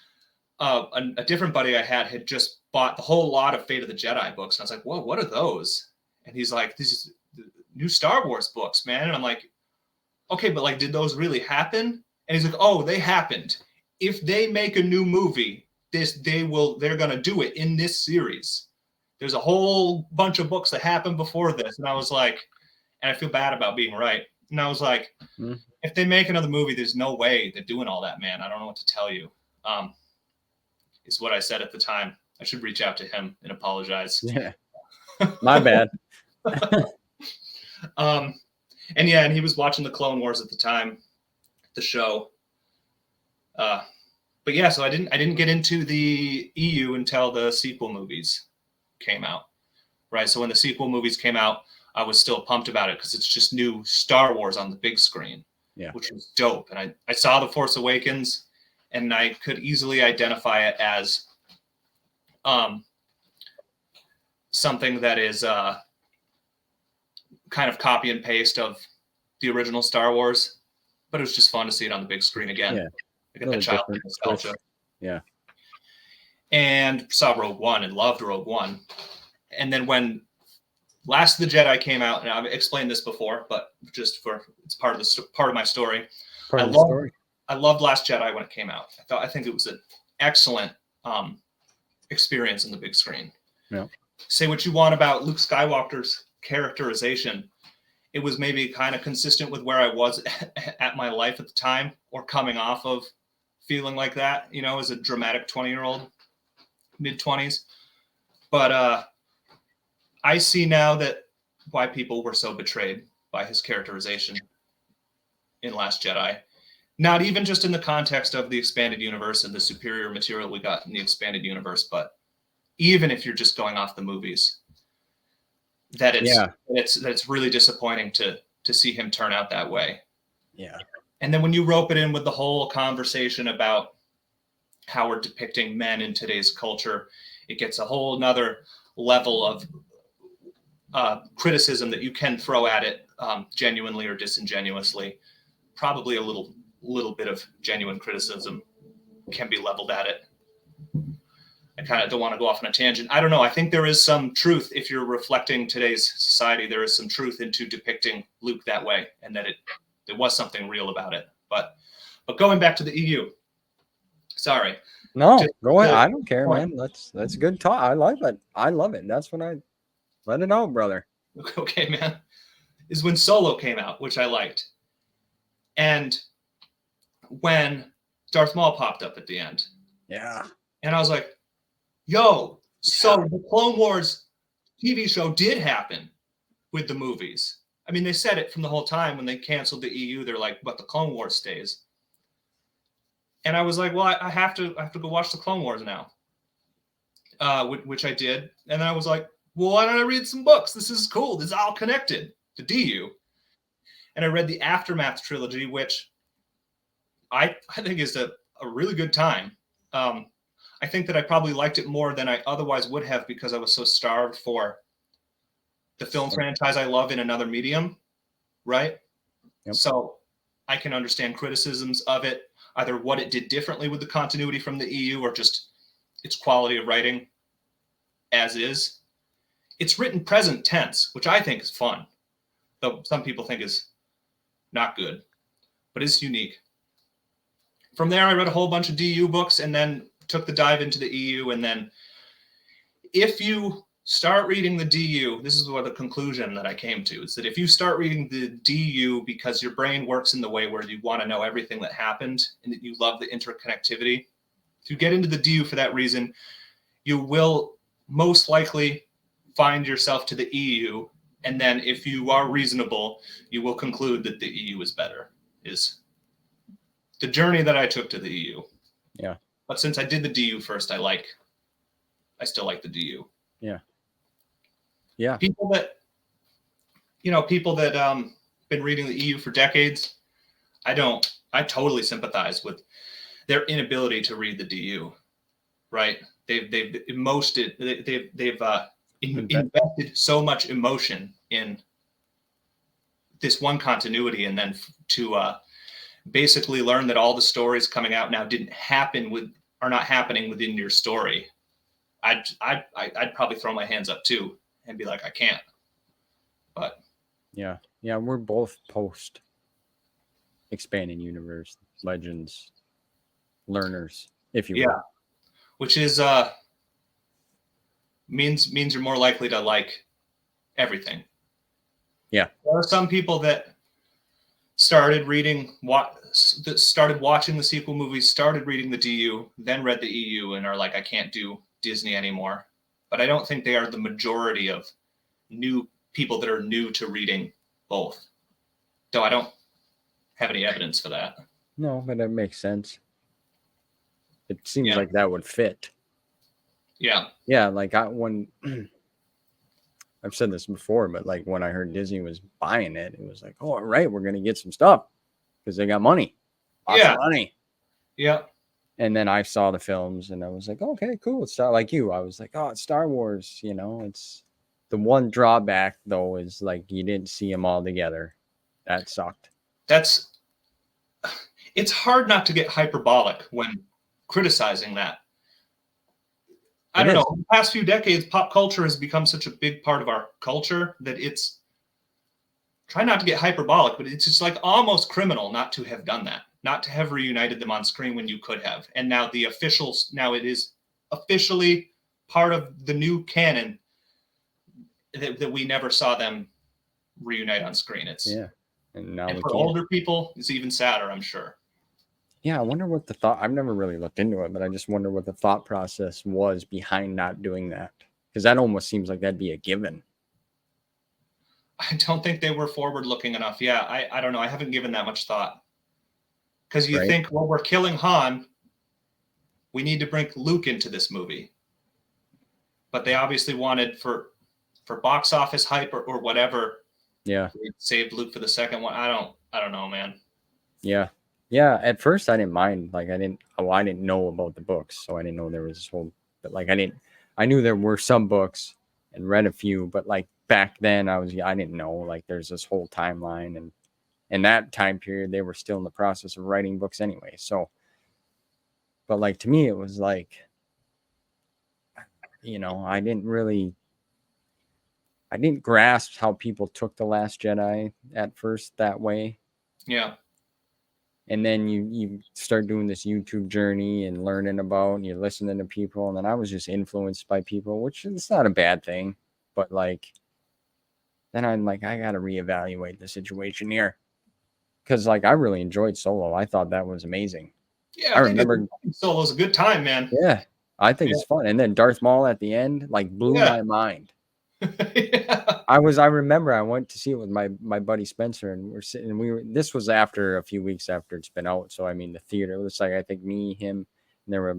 S2: a different buddy I had just bought the whole lot of Fate of the Jedi books. And I was like, whoa, what are those? And he's like, these new Star Wars books, man. And I'm like, okay, but like, did those really happen? And he's like, oh, they happened. If they make a new movie, they're going to do it in this series. There's a whole bunch of books that happened before this. And I was like, and I feel bad about being right. And I was like, if they make another movie, there's no way they're doing all that, man. I don't know what to tell you. Is what I said at the time. I should reach out to him and apologize.
S1: Yeah. My bad.
S2: And yeah, and he was watching the Clone Wars at the time, the show. But yeah, so I didn't get into the EU until the sequel movies came out, right? So when the sequel movies came out, I was still pumped about it because it's just new Star Wars on the big screen, which was dope. And I saw The Force Awakens, and I could easily identify it as something that is kind of copy and paste of the original Star Wars, but it was just fun to see it on the big screen again.
S1: Yeah.
S2: I get that childhood nostalgia.
S1: Yeah.
S2: And saw Rogue One and loved Rogue One. And then when Last of the Jedi came out, and I've explained this before, but just for it's part of my story. I loved Last Jedi when it came out. I think it was an excellent experience on the big screen.
S1: Yeah.
S2: Say what you want about Luke Skywalker's characterization. It was maybe kind of consistent with where I was at my life at the time, or coming off of feeling like that, you know, as a dramatic 20-year-old, mid-20s. But I see now that why people were so betrayed by his characterization in Last Jedi. Not even just in the context of the expanded universe and the superior material we got in the expanded universe, but even if you're just going off the movies, that it's really disappointing to see him turn out that way.
S1: Yeah.
S2: And then when you rope it in with the whole conversation about how we're depicting men in today's culture, it gets a whole nother level of criticism that you can throw at it genuinely or disingenuously. Probably a little bit of genuine criticism can be leveled at it. I kind of don't want to go off on a tangent. I don't know. I think there is some truth, if you're reflecting today's society, there is some truth into depicting Luke that way, and that there was something real about it. But going back to the EU. Sorry.
S1: No, go ahead. I don't care, man. That's good talk. I love it. I love it. That's what I let it out, brother.
S2: Okay, man. Is when Solo came out, which I liked. And when Darth Maul popped up at the end.
S1: Yeah.
S2: And I was like, yo, so the Clone Wars TV show did happen with the movies. I mean, they said it from the whole time when they canceled the EU. They're like, but the Clone Wars stays. And I was like, well, I have to go watch the Clone Wars now, which I did. And then I was like, well, why don't I read some books? This is cool. This is all connected to DU. And I read the Aftermath trilogy, which I think is a really good time. I think that I probably liked it more than I otherwise would have because I was so starved for the film franchise I love in another medium, right?
S1: Yep.
S2: So I can understand criticisms of it, either what it did differently with the continuity from the EU or just its quality of writing as is. It's written present tense, which I think is fun, though some people think is not good, but it's unique. From there, I read a whole bunch of DU books and then took the dive into the EU. And then if you start reading the DU, this is what the conclusion that I came to, is that if you start reading the DU because your brain works in the way where you want to know everything that happened and that you love the interconnectivity, if you get into the DU for that reason, you will most likely find yourself to the EU. And then if you are reasonable, you will conclude that the EU is better, is the journey that I took to the EU.
S1: Yeah.
S2: But since I did the DU first, I still like the DU.
S1: Yeah. Yeah.
S2: People that been reading the EU for decades, I totally sympathize with their inability to read the DU, right? They've invested so much emotion in this one continuity, and then to basically learn that all the stories coming out now are not happening within your story. I'd probably throw my hands up too and be like, I can't. But
S1: yeah, we're both post expanding universe legends learners, if you will.
S2: Which is means you're more likely to like everything.
S1: Yeah.
S2: There are some people that started started watching the sequel movies, started reading the DU, then read the EU, and are like, I can't do Disney anymore. But I don't think they are the majority of new people that are new to reading both. Though I don't have any evidence for that.
S1: No, but that makes sense. It seems
S2: Yeah.
S1: like that would fit.
S2: Yeah.
S1: Yeah, like when I've said this before, but like when I heard Disney was buying it, it was like, oh, all right, we're gonna get some stuff because they got money, lots
S2: Yeah.
S1: of money.
S2: Yeah.
S1: And then I saw the films, and I was like, okay, cool. It's not like you. I was like, oh, it's Star Wars. You know, it's the one drawback though is like you didn't see them all together. That sucked.
S2: It's hard not to get hyperbolic when criticizing that. I don't know. In the past few decades, pop culture has become such a big part of our culture that it's try not to get hyperbolic, but it's just like almost criminal not to have done that, not to have reunited them on screen when you could have. And now now it is officially part of the new canon that we never saw them reunite on screen.
S1: And now
S2: for older people, it's even sadder, I'm sure.
S1: Yeah, I wonder what the thought. I've never really looked into it, but I just wonder what the thought process was behind not doing that, because that almost seems like that'd be a given.
S2: I don't think they were forward-looking enough. Yeah, I don't know. I haven't given that much thought. Because you think, well, we're killing Han. We need to bring Luke into this movie. But they obviously wanted for box office hype or whatever.
S1: Yeah.
S2: They saved Luke for the second one. I don't know, man.
S1: Yeah. Yeah. At first I didn't mind. Like I didn't know about the books. So I didn't know there was this whole, but like I knew there were some books and read a few, but like back then I didn't know like there's this whole timeline, and in that time period they were still in the process of writing books anyway. So, but like to me it was like, you know, I didn't grasp how people took The Last Jedi at first that way.
S2: Yeah.
S1: And then you start doing this YouTube journey and learning about, and you're listening to people, and then I was just influenced by people, which is not a bad thing, but like then I'm like, I gotta reevaluate the situation here, because like I really enjoyed Solo. I thought that was amazing.
S2: Yeah,
S1: I remember
S2: Solo's a good time, man.
S1: Yeah, I think it's fun. And then Darth Maul at the end like blew my mind.
S2: Yeah.
S1: I remember I went to see it with my buddy Spencer, and we're sitting, and this was after a few weeks after it's been out. So I mean the theater was like, I think me, him, and there were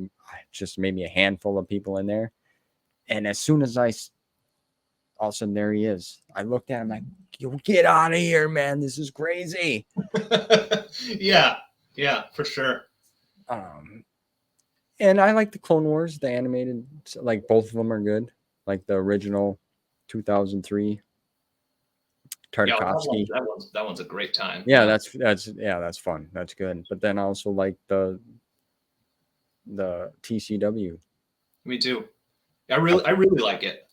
S1: just maybe a handful of people in there. And as soon as all of a sudden there he is. I looked at him like, you get out of here, man. This is crazy.
S2: Yeah, for sure.
S1: And I like the Clone Wars, the animated, like both of them are good. Like the original 2003 Tartakovsky.
S2: Yeah, that one's a great time.
S1: Yeah, that's fun. That's good. But then I also like the TCW.
S2: Me too. I really like it.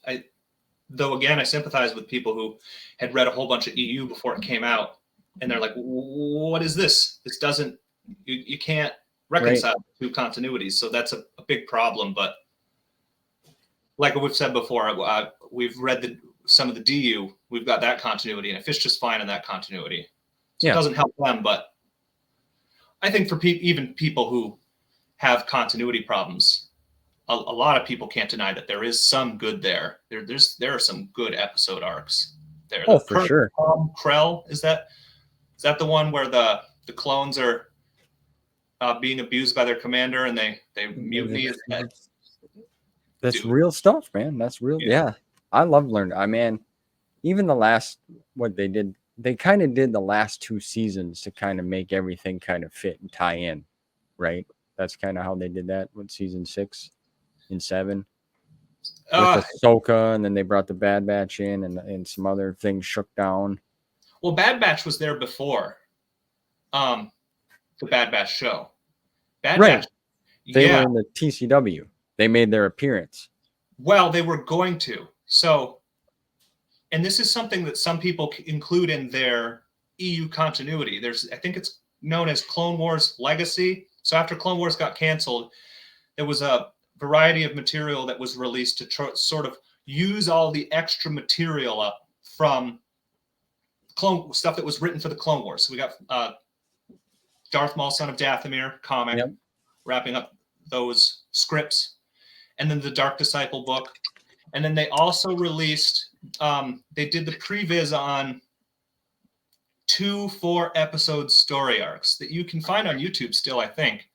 S2: Though again, I sympathize with people who had read a whole bunch of EU before it came out, and they're like, "What is this? This doesn't. You can't reconcile two continuities." So that's a big problem. But like we've said before, we've read some of the DU. We've got that continuity, and it fits just fine in that continuity. So it doesn't help them. But I think for even people who have continuity problems, a lot of people can't deny that there is some good there. There are some good episode arcs there.
S1: Oh, for sure.
S2: Krell, is that the one where the clones are being abused by their commander and they mutiny?
S1: That's real stuff, man. That's real. Yeah. I love learning. I mean, even the last, what they did, they kind of did the last 2 seasons to kind of make everything kind of fit and tie in, right? That's kind of how they did that with season 6 and 7 with Ahsoka, and then they brought the Bad Batch in, and some other things shook down.
S2: Well, Bad Batch was there before the Bad Batch show. Batch,
S1: they were in the TCW. They made their appearance.
S2: Well, they were going to. So, and this is something that some people include in their EU continuity. I think it's known as Clone Wars Legacy. So after Clone Wars got canceled, there was a variety of material that was released to sort of use all the extra material up from clone stuff that was written for the Clone Wars. So we got Darth Maul, Son of Dathomir comic,
S1: Yep.
S2: wrapping up those scripts, and then the Dark Disciple book. And then they also released, they did the previs on 2 4-episode story arcs that you can find on YouTube still, I think.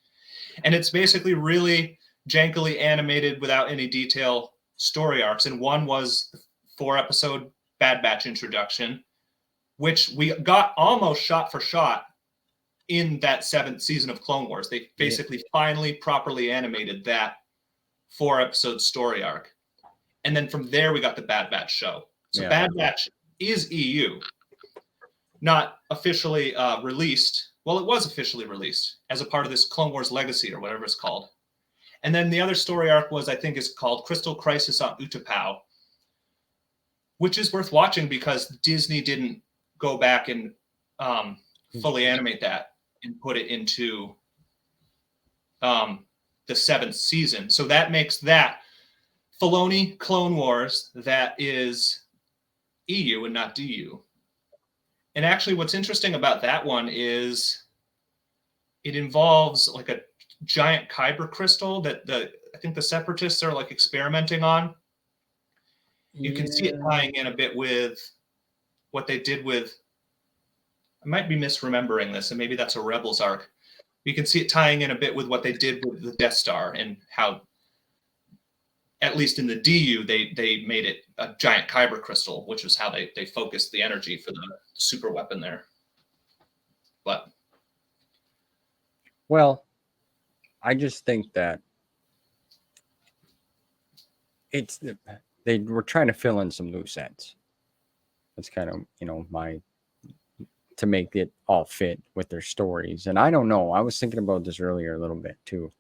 S2: And it's basically really jankily animated without any detail story arcs. And one was the 4-episode Bad Batch introduction, which we got almost shot for shot in that 7th season of Clone Wars. They basically finally properly animated that 4-episode story arc. And then from there, we got the Bad Batch show. So Bad Batch is EU, not officially released. Well, it was officially released as a part of this Clone Wars Legacy or whatever it's called. And then the other story arc was, I think, is called Crystal Crisis on Utapau, which is worth watching because Disney didn't go back and fully animate that and put it into the 7th season. So that makes that Filoni Clone Wars that is EU and not DU. And actually what's interesting about that one is it involves like a giant kyber crystal that I think the Separatists are like experimenting on. You can see it tying in a bit with what they did with, I might be misremembering this, and maybe that's a Rebels arc. You can see it tying in a bit with what they did with the Death Star and how, at least in the DU, they made it a giant kyber crystal, which is how they focused the energy for the super weapon there. But
S1: well, I just think that they were trying to fill in some loose ends. That's kind of, to make it all fit with their stories. And I don't know. I was thinking about this earlier a little bit too.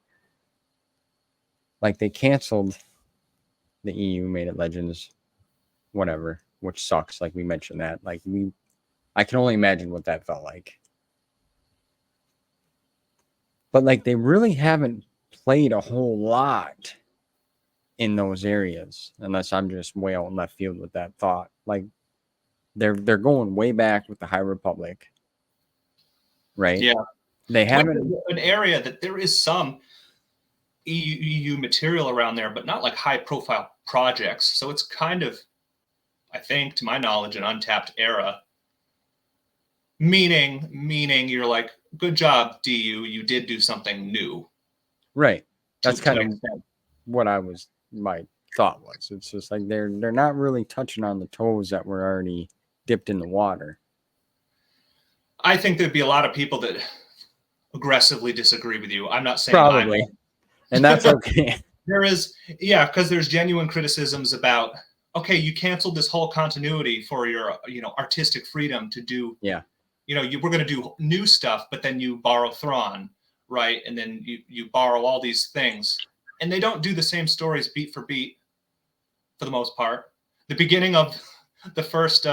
S1: Like they canceled the EU, made it Legends, whatever, which sucks. Like we mentioned that. Like I can only imagine what that felt like. But like they really haven't played a whole lot in those areas, unless I'm just way out in left field with that thought. Like they're going way back with the High Republic, right?
S2: Yeah,
S1: they haven't
S2: an area that there is some EU material around there, but not like high profile projects. So it's kind of, I think, to my knowledge, an untapped era. Meaning you're like, good job, DU, you did do something new.
S1: Right. That's kind of what my thought was. It's just like they're not really touching on the toes that were already dipped in the water.
S2: I think there'd be a lot of people that aggressively disagree with you. I'm not saying
S1: probably, and that's okay.
S2: There is, because there's genuine criticisms about, okay, you canceled this whole continuity for your, artistic freedom to do.
S1: Yeah.
S2: We're going to do new stuff, but then you borrow Thrawn, right? And then you borrow all these things, and they don't do the same stories beat for beat, for the most part. The beginning of the first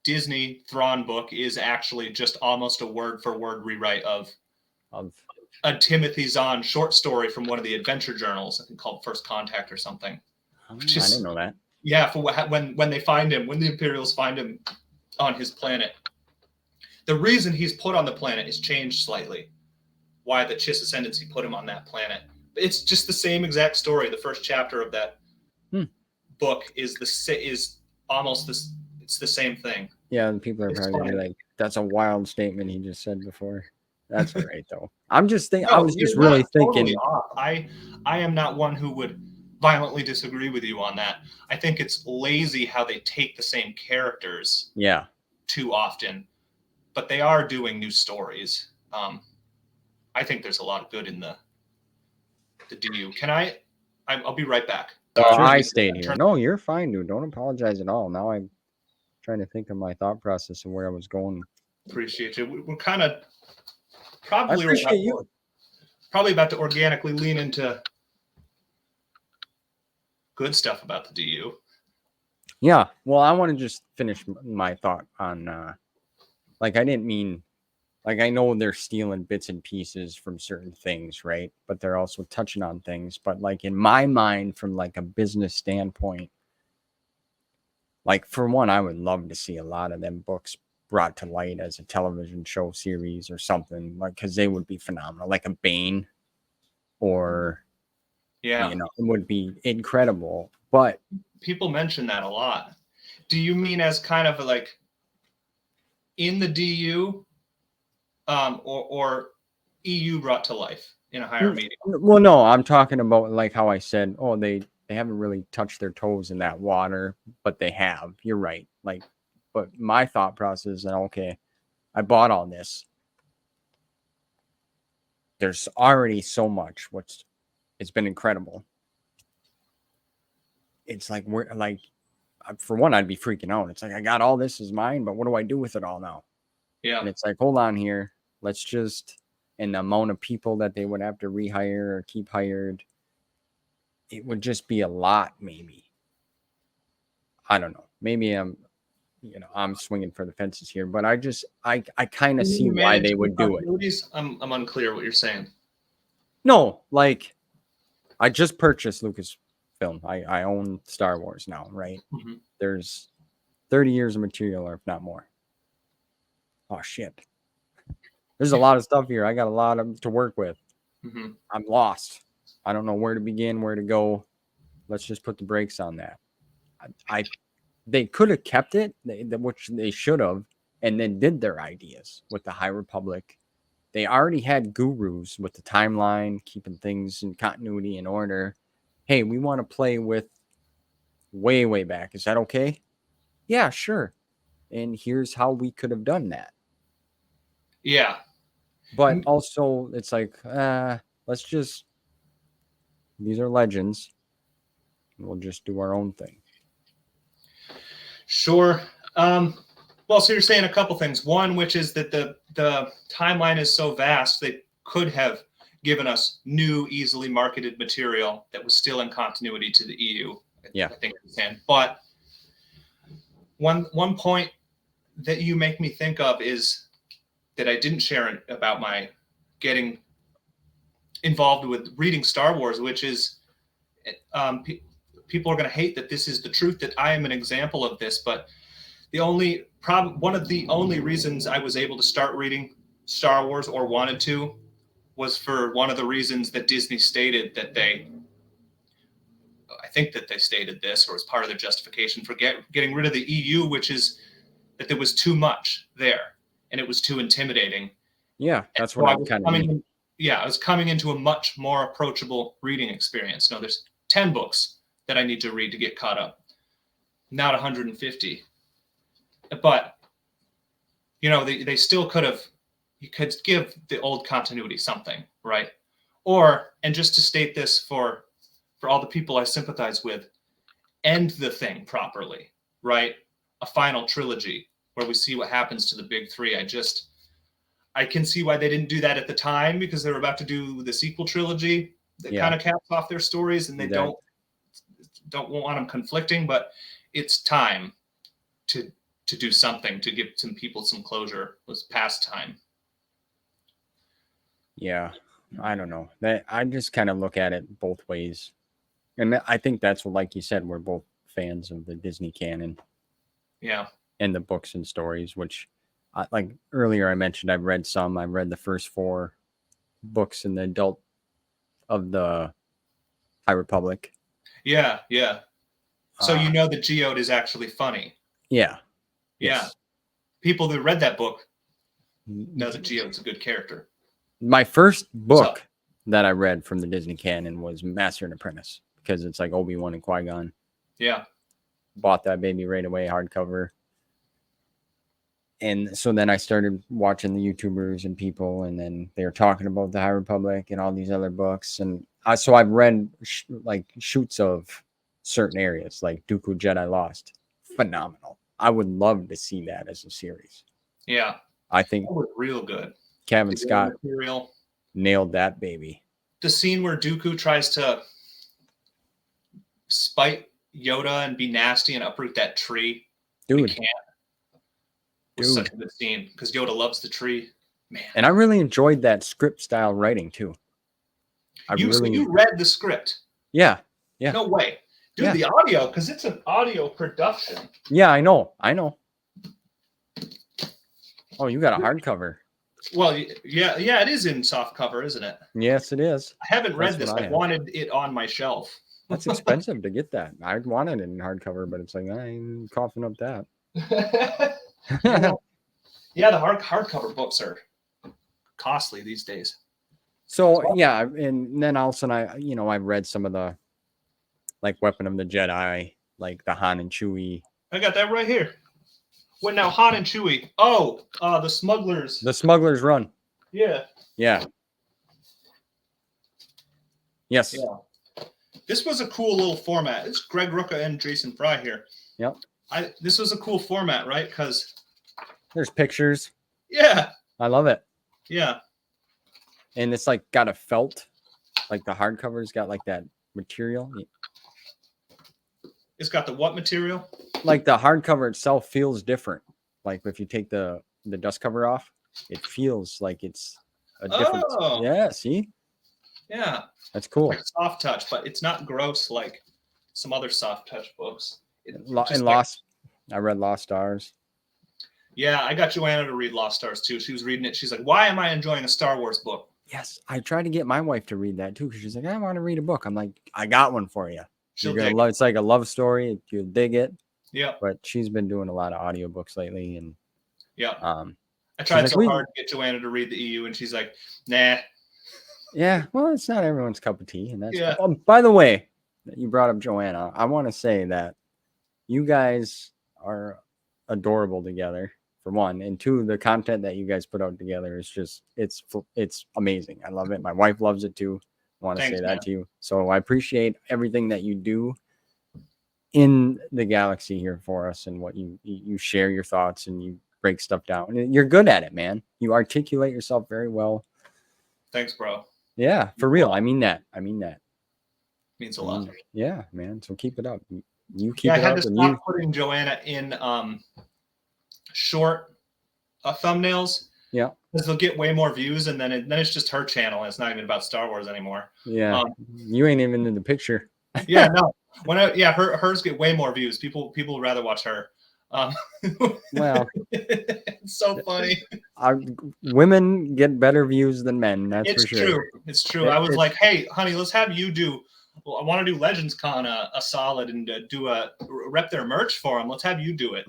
S2: Disney Thrawn book is actually just almost a word-for-word rewrite of a Timothy Zahn short story from one of the adventure journals, I think called First Contact or something.
S1: I didn't know that.
S2: Yeah, for when they find him, when the Imperials find him on his planet. The reason he's put on the planet is changed slightly. Why the Chiss Ascendancy put him on that planet. It's just the same exact story. The first chapter of that book is almost this. It's the same thing.
S1: Yeah, and people are probably like, "That's a wild statement he just said before." That's all right, though. I'm just thinking. I was just really thinking.
S2: I am not one who would violently disagree with you on that. I think it's lazy how they take the same characters.
S1: Yeah.
S2: Too often, but they are doing new stories. I think there's a lot of good in the DU. I'll be right back.
S1: I stayed here. No, you're fine, dude. Don't apologize at all. Now I'm trying to think of my thought process and where I was going.
S2: Appreciate you. We're kind of probably about to organically lean into good stuff about the DU.
S1: Yeah. Well, I want to just finish my thought on, I didn't mean, I know they're stealing bits and pieces from certain things, right? But they're also touching on things. But in my mind, from a business standpoint, Like, for one, I would love to see a lot of them books brought to light as a television show series or something, like, because they would be phenomenal, like a Bane, or
S2: Yeah.
S1: it would be incredible. But
S2: People mention that a lot. Do you mean as kind of like in the DU, or EU brought to life in a higher medium?
S1: Well, no, I'm talking about like how I said, oh, they haven't really touched their toes in that water, but they have. You're right. Like, but my thought process is that, okay, I bought all this. There's already so much, which it's been incredible. It's like, we're like, for one, I'd be freaking out. It's like, I got all this as mine, but what do I do with it all now?
S2: Yeah.
S1: And it's like, hold on here. Let's just, and the amount of people that they would have to rehire or keep hired, it would just be a lot, maybe. I don't know. Maybe I'm swinging for the fences here, but I kind of see why they would do it.
S2: I'm unclear what you're saying.
S1: No, like, I just purchased Lucasfilm. I own Star Wars now, right?
S2: Mm-hmm.
S1: There's 30 years of material, or if not more. Oh shit. There's a lot of stuff here. I got a lot to work with.
S2: Mm-hmm.
S1: I'm lost. I don't know where to begin, where to go. Let's just put the brakes on that. They could have kept it, which they should have, and then did their ideas with the High Republic. They already had gurus with the timeline, keeping things in continuity and order. Hey, we want to play with way, way back. Is that okay? Yeah, sure. And here's how we could have done that.
S2: Yeah.
S1: But also, it's like, let's just, these are legends. We'll just do our own thing.
S2: Sure. Well, so you're saying a couple things. One, which is that the timeline is so vast, they could have given us new, easily marketed material that was still in continuity to the EU.
S1: Yeah.
S2: I think you're saying. But one point that you make me think of is that I didn't share about my getting involved with reading Star Wars, which is people are going to hate that this is the truth, that I am an example of this, but one of the only reasons I was able to start reading Star Wars, or wanted to, was for one of the reasons that Disney stated that I think that they stated this, or as part of their justification for getting rid of the EU, which is that there was too much there and it was too intimidating.
S1: Yeah, that's what I'm kind of mean.
S2: Yeah, I was coming into a much more approachable reading experience. No, there's 10 books that I need to read to get caught up, not 150. But, they still could have, you could give the old continuity something, right? And just to state this for all the people I sympathize with, end the thing properly, right? A final trilogy where we see what happens to the big three. I can see why they didn't do that at the time, because they were about to do the sequel trilogy that kind of caps off their stories, and they don't want them conflicting, but it's time to do something to give some people some closure. It was past time.
S1: Yeah, I don't know. I just kind of look at it both ways. And I think that's what, like you said, we're both fans of the Disney canon.
S2: Yeah.
S1: And the books and stories, which, like earlier I mentioned, I've read some. I've read the first 4 books in the adult of the High Republic.
S2: Yeah, yeah. So the Geode is actually funny.
S1: Yeah.
S2: Yeah.
S1: Yes.
S2: People that read that book know that Geode's a good character.
S1: My first book that I read from the Disney canon was Master and Apprentice, because it's like Obi-Wan and Qui-Gon.
S2: Yeah.
S1: Bought that baby right away, hardcover. And so then I started watching the YouTubers and people, and then they were talking about the High Republic and all these other books. And so I've read shoots of certain areas, like Dooku Jedi Lost. Phenomenal. I would love to see that as a series.
S2: Yeah.
S1: I think
S2: that was real good.
S1: Kevin Scott nailed that baby.
S2: The scene where Dooku tries to spite Yoda and be nasty and uproot that tree.
S1: Dude.
S2: It was such a good scene, because Yoda loves the tree. Man.
S1: And I really enjoyed that script style writing too.
S2: You read the script?
S1: Yeah. Yeah.
S2: No way. Dude, the audio, because it's an audio production.
S1: Yeah, I know. Oh, you got a hardcover.
S2: Well, yeah, it is in soft cover, isn't it?
S1: Yes, it is.
S2: I haven't read
S1: That's
S2: this.
S1: what I
S2: I
S1: have.
S2: wanted it on my shelf.
S1: That's expensive to get that. I wanted it in hardcover, but it's like I'm coughing up that.
S2: Yeah, the hardcover books are costly these days.
S1: So yeah, and then also I read some of the like Weapon of the Jedi, like the Han and Chewie.
S2: I got that right here. When now Han and Chewie. Oh, the smugglers.
S1: The Smuggler's Run.
S2: Yeah.
S1: Yeah. Yes.
S2: Yeah. This was a cool little format. It's Greg Rucka and Jason Fry here.
S1: Yep.
S2: This was a cool format, right? Because
S1: there's pictures.
S2: Yeah.
S1: I love it.
S2: Yeah.
S1: And it's like got a felt, like the hardcover's got like that material.
S2: It's got the what material?
S1: Like the hardcover itself feels different. Like if you take the dust cover off, it feels like it's a different.
S2: Oh.
S1: Yeah, see?
S2: Yeah.
S1: That's cool.
S2: It's like soft touch, but it's not gross like some other soft touch books.
S1: I read Lost Stars.
S2: Yeah, I got Joanna to read Lost Stars too. She was reading it. She's like, "Why am I enjoying a Star Wars book?"
S1: Yes, I tried to get my wife to read that too because she's like, "I want to read a book." I'm like, "I got one for you. You're gonna love. It's like a love story. You'll dig it."
S2: Yeah.
S1: But she's been doing a lot of audiobooks lately, and
S2: yeah. I tried
S1: so
S2: hard to get Joanna to read the EU, and she's like, "Nah."
S1: Yeah, well, it's not everyone's cup of tea, and that's. Yeah. Oh, by the way, you brought up Joanna. I want to say that you guys are adorable together. For one, and two, the content that you guys put out together is just it's amazing. I love it. My wife loves it too. I want to say that to you. So I appreciate everything that you do in the galaxy here for us, and what you share your thoughts and you break stuff down. And you're good at it, man. You articulate yourself very well.
S2: Thanks, bro.
S1: Yeah, for real. I mean that.
S2: Means a lot.
S1: Yeah, man. So keep it up. You keep
S2: it up. I had
S1: to
S2: stop putting Joanna in short thumbnails.
S1: Yeah,
S2: because they'll get way more views, and then it's just her channel. And it's not even about Star Wars anymore.
S1: Yeah, you ain't even in the picture.
S2: Yeah, no. Hers get way more views. People would rather watch her.
S1: Well,
S2: it's so funny.
S1: Women get better views than men. That's for sure.
S2: True. It's true. I was like, hey, honey, let's have you do. Well, I want to do Legends Con a solid and do a rep their merch for them. Let's have you do it.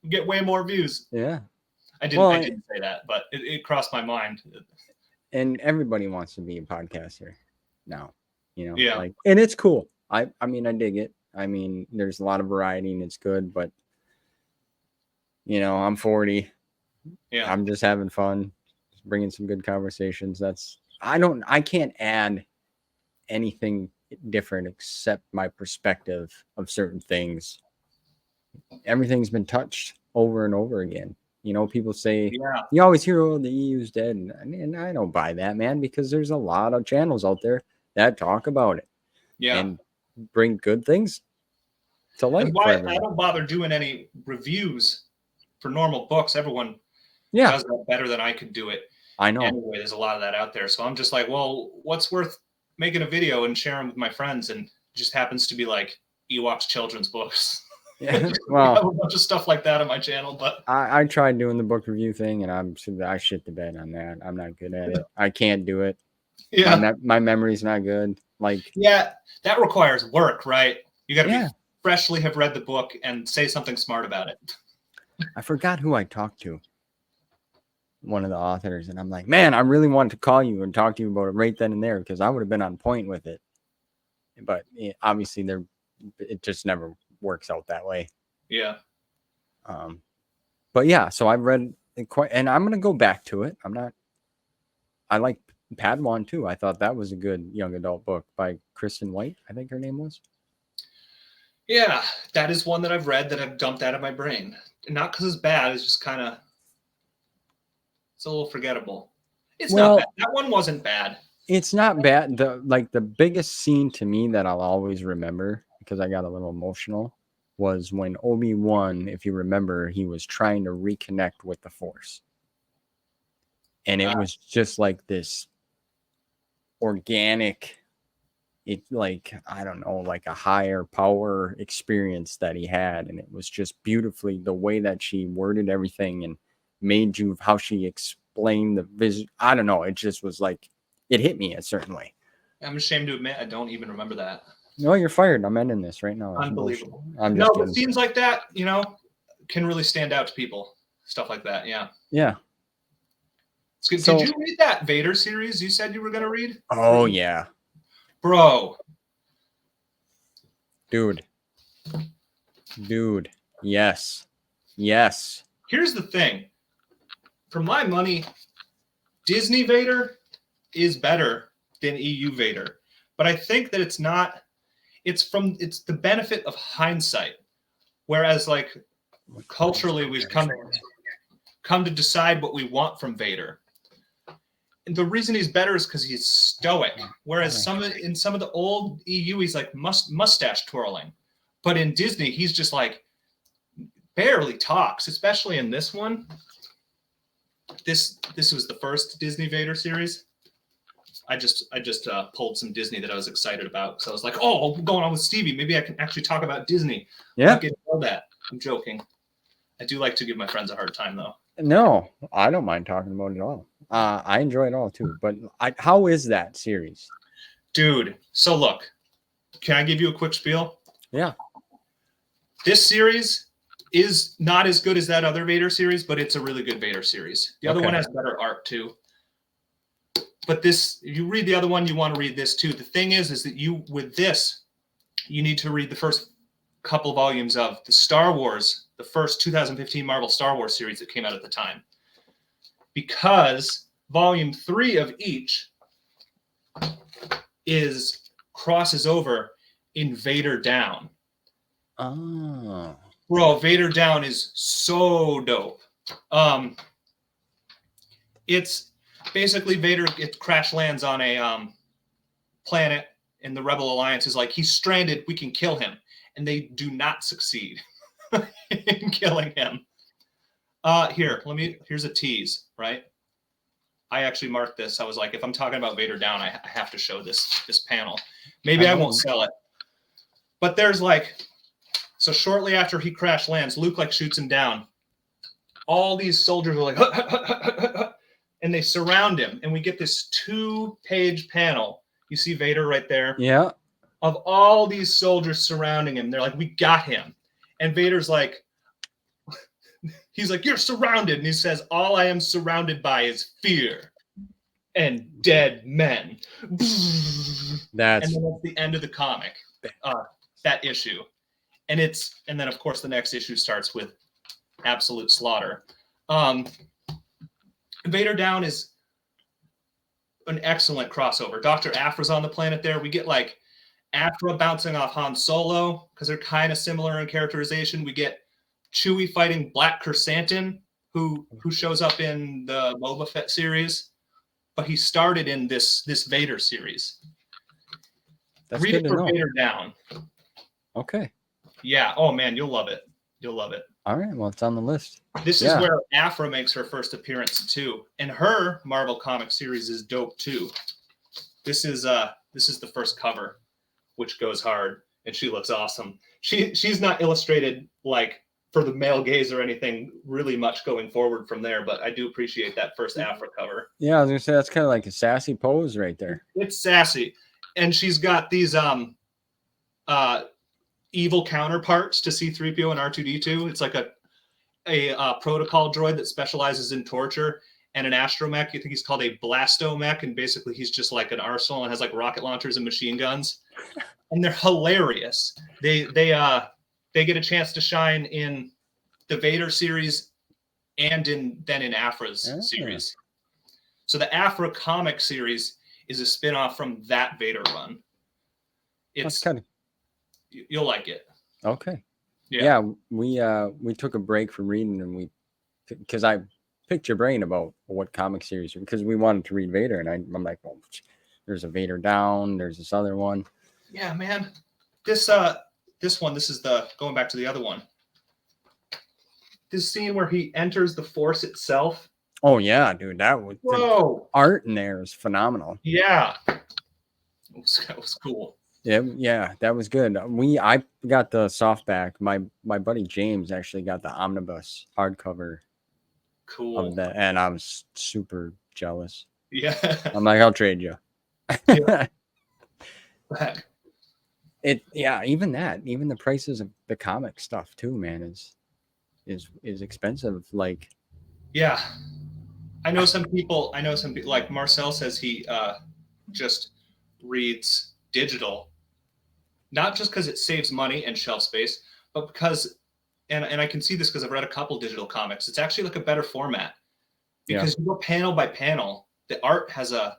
S2: Get way more views.
S1: Yeah.
S2: I didn't say that, but it crossed my mind.
S1: And everybody wants to be a podcaster now,
S2: Yeah.
S1: Like, and it's cool. I mean, I dig it. I mean, there's a lot of variety and it's good, but I'm 40.
S2: Yeah.
S1: I'm just having fun, just bringing some good conversations. I can't add anything different except my perspective of certain things. Everything's been touched over and over again. People say, you always hear, oh, the EU's dead. And I don't buy that, man, because there's a lot of channels out there that talk about it.
S2: Yeah.
S1: And bring good things to light.
S2: And why I don't bother doing any reviews for normal books. Everyone does that better than I could do it.
S1: I know.
S2: Anyway, there's a lot of that out there. So I'm just like, well, what's worth making a video and sharing with my friends? And it just happens to be like Ewoks children's books.
S1: Yeah, well,
S2: I have a bunch of stuff like that on my channel, but
S1: I tried doing the book review thing, and I shit the bed on that. I'm not good at it. I can't do it.
S2: Yeah,
S1: my memory's not good. Like,
S2: yeah, that requires work, right? You got to freshly have read the book and say something smart about it.
S1: I forgot who I talked to. One of the authors, and I'm like, man, I really wanted to call you and talk to you about it right then and there because I would have been on point with it. But obviously, it just never works out that way.
S2: Yeah.
S1: But yeah, so I've read quite, and I'm gonna go back to it. I like Padawan too. I thought that was a good young adult book by Kristen White, I think her name was.
S2: Yeah, that is one that I've read that I've dumped out of my brain. Not because it's bad, it's just kind of it's a little forgettable. It's not bad. That one wasn't bad.
S1: It's not bad. The biggest scene to me that I'll always remember, because I got a little emotional, was when Obi-Wan, if you remember, he was trying to reconnect with the Force. And it was just like this organic it like, I don't know, like a higher power experience that he had. And it was just beautifully the way that she worded everything and made you, how she explained the vision. I don't know. It just was like, it hit me a certain way.
S2: I'm ashamed to admit I don't even remember that.
S1: No, you're fired. I'm ending this right now.
S2: Unbelievable.
S1: I'm
S2: No,
S1: just
S2: but
S1: kidding.
S2: scenes like that, you know, can really stand out to people. Stuff like that, yeah.
S1: Yeah.
S2: It's good. Did you read that Vader series you said you were going to read?
S1: Oh, yeah.
S2: Bro.
S1: Dude. Yes. Yes.
S2: Here's the thing. For my money, Disney Vader is better than EU Vader. But I think that it's the benefit of hindsight. Whereas, like, culturally, we've come to decide what we want from Vader. And the reason he's better is because he's stoic. Whereas in some of the old EU, he's like mustache twirling. But in Disney, he's just like barely talks, especially in this one. This was the first Disney Vader series. I just pulled some Disney that I was excited about. So I was like, oh, I'm going on with Stevie. Maybe I can actually talk about Disney.
S1: Yeah.
S2: I'm not getting all that. I'm joking. I do like to give my friends a hard time, though.
S1: No, I don't mind talking about it all. I enjoy it all, too. But how is that series?
S2: Dude, so look. Can I give you a quick spiel?
S1: Yeah.
S2: This series is not as good as that other Vader series, but it's a really good Vader series. The other one has better art, too. But this, if you read the other one, you want to read this too. The thing is that you need to read the first couple volumes of the Star Wars, the first 2015 Marvel Star Wars series that came out at the time. Because volume 3 of each crosses over in Vader Down.
S1: Oh.
S2: Bro, Vader Down is so dope. It's basically Vader crash lands on a planet, and the Rebel Alliance is like, he's stranded, we can kill him. And they do not succeed in killing him. Here's a tease, right? I actually marked this. I was like, if I'm talking about Vader Down, I have to show this panel. Maybe I won't sell it. But there's so shortly after he crash lands, Luke shoots him down. All these soldiers are like, and they surround him, and we get this 2-page panel. You see Vader right there?
S1: Yeah.
S2: Of all these soldiers surrounding him. They're like, we got him. And Vader's like, he's like, you're surrounded. And he says, all I am surrounded by is fear and dead men. And then that's the end of the comic, that issue. And then, of course, the next issue starts with absolute slaughter. Vader Down is an excellent crossover. Dr. Aphra's on the planet there. We get Aphra bouncing off Han Solo because they're kind of similar in characterization. We get Chewie fighting Black Krrsantan, who shows up in the Boba Fett series, but he started in this Vader series.
S1: That's
S2: Read
S1: good
S2: it
S1: to
S2: for
S1: know.
S2: Vader Down.
S1: Okay.
S2: Yeah. Oh man, you'll love it. You'll love it.
S1: All right. Well, it's on the list.
S2: This is where Aphra makes her first appearance too, and her Marvel comic series is dope too. This is the first cover, which goes hard, and she looks awesome. She's not illustrated for the male gaze or anything really much going forward from there, but I do appreciate that first Aphra cover.
S1: Yeah, I was gonna say that's kind of like a sassy pose right there.
S2: It's sassy, and she's got these evil counterparts to C-3PO and R2-D2. It's like a protocol droid that specializes in torture, and an astromech. I think he's called a blastomech, and basically he's just like an arsenal and has rocket launchers and machine guns, and they're hilarious. They get a chance to shine in the Vader series and then in Aphra's series. So the Aphra comic series is a spin-off from that Vader run. It's kind of, you'll like it.
S1: Okay. Yeah, we took a break from reading, and because I picked your brain about what comic series, because we wanted to read Vader, and I'm like, well, there's a Vader Down, there's this other one.
S2: Yeah, man. This one, this is going back to the other one. This scene where he enters the Force itself.
S1: Oh yeah, dude, that was the art in there is phenomenal.
S2: Yeah. It was cool.
S1: Yeah, that was good. I got the softback. My buddy James actually got the omnibus hardcover of
S2: Cool.
S1: that, and I was super jealous.
S2: Yeah.
S1: I'm like, I'll trade you.
S2: Yeah.
S1: Even the prices of the comic stuff too, man, is expensive. Like,
S2: Yeah. I know some people like Marcel says he just reads digital, not just because it saves money and shelf space, but because and I can see this because I've read a couple digital comics. It's actually like a better format
S1: yeah,
S2: because you go panel by panel. The art has a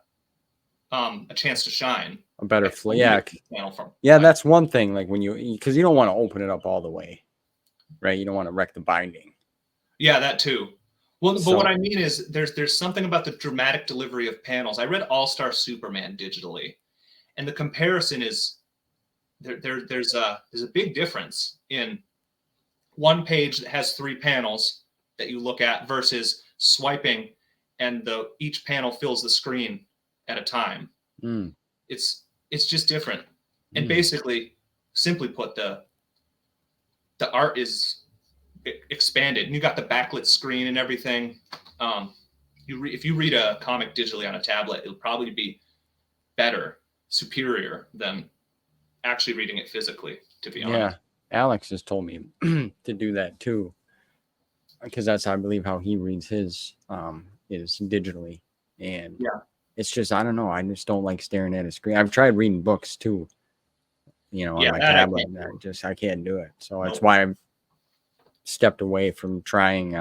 S2: chance to shine.
S1: a better
S2: Like,
S1: flow. Yeah,
S2: panel from
S1: yeah, that's one thing. Like when because you don't want to open it up all the way, right? You don't want to wreck the binding.
S2: yeah, that too. Well, but
S1: So,
S2: what I mean is there's something about the dramatic delivery of panels. I read All Star Superman digitally, and the comparison is there's a big difference in one page that has 3 panels that you look at versus swiping and each panel fills the screen at a time.
S1: mm,
S2: It's just different. And basically, simply put, the art is expanded, and you got the backlit screen and everything. If you read a comic digitally on a tablet, it'll probably be better, superior than actually reading it physically, to be honest.
S1: Alex has told me to do that too, because that's, I believe, how he reads his is digitally, and it's just, I don't know, I just don't like staring at a screen. I've tried reading books too, on my tablet, and I can't do it. So that's why I've stepped away from trying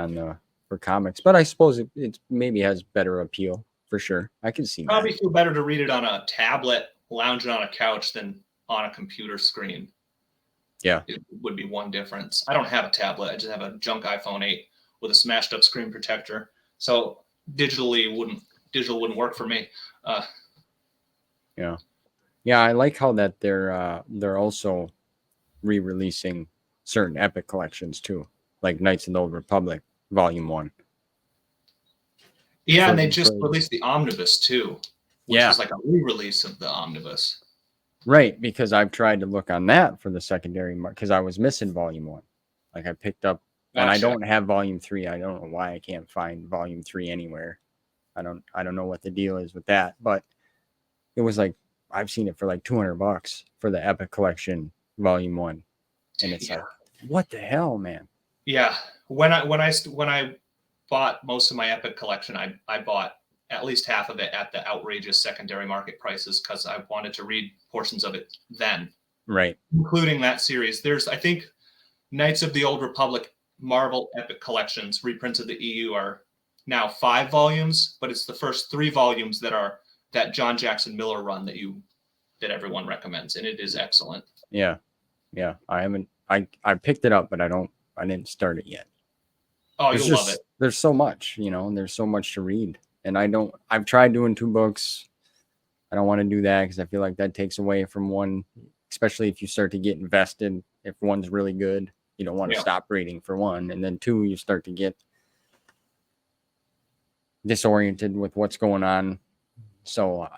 S1: for comics. But I suppose it maybe has better appeal for sure. I can see
S2: probably feel better to read it on a tablet, lounging on a couch, than on a computer screen.
S1: Yeah,
S2: it would be one difference. I don't have a tablet. I just have a junk iPhone 8 with a smashed up screen protector. So digital wouldn't work for me.
S1: Yeah, I like how that they're also re-releasing certain epic collections too, like Knights of the Old Republic Volume 1.
S2: Yeah, and they just released the omnibus too, which is like a re-release of the omnibus.
S1: Right, because I've tried to look on that for the secondary market because I was missing Volume 1. Like I picked up, and I don't have Volume 3. I don't know why I can't find Volume 3 anywhere. I don't know what the deal is with that, but it was like I've seen it for like $200 for the Epic Collection Volume 1, and it's like, what the hell, man?
S2: Yeah, when I bought most of my Epic collection, I bought at least half of it at the outrageous secondary market prices because I wanted to read portions of it then,
S1: right?
S2: Including that series. There's, I think, Knights of the Old Republic Marvel Epic collections reprints of the EU are now 5 volumes, but it's the first 3 volumes that John Jackson Miller run that everyone recommends, and it is excellent.
S1: Yeah. I haven't. I picked it up, but I didn't start it yet.
S2: Oh, you'll love it.
S1: There's so much, and there's so much to read, and I've tried doing 2 books. I don't want to do that because I feel like that takes away from one, especially if you start to get invested. If one's really good, you don't want to stop reading for one, and then 2, you start to get disoriented with what's going on. So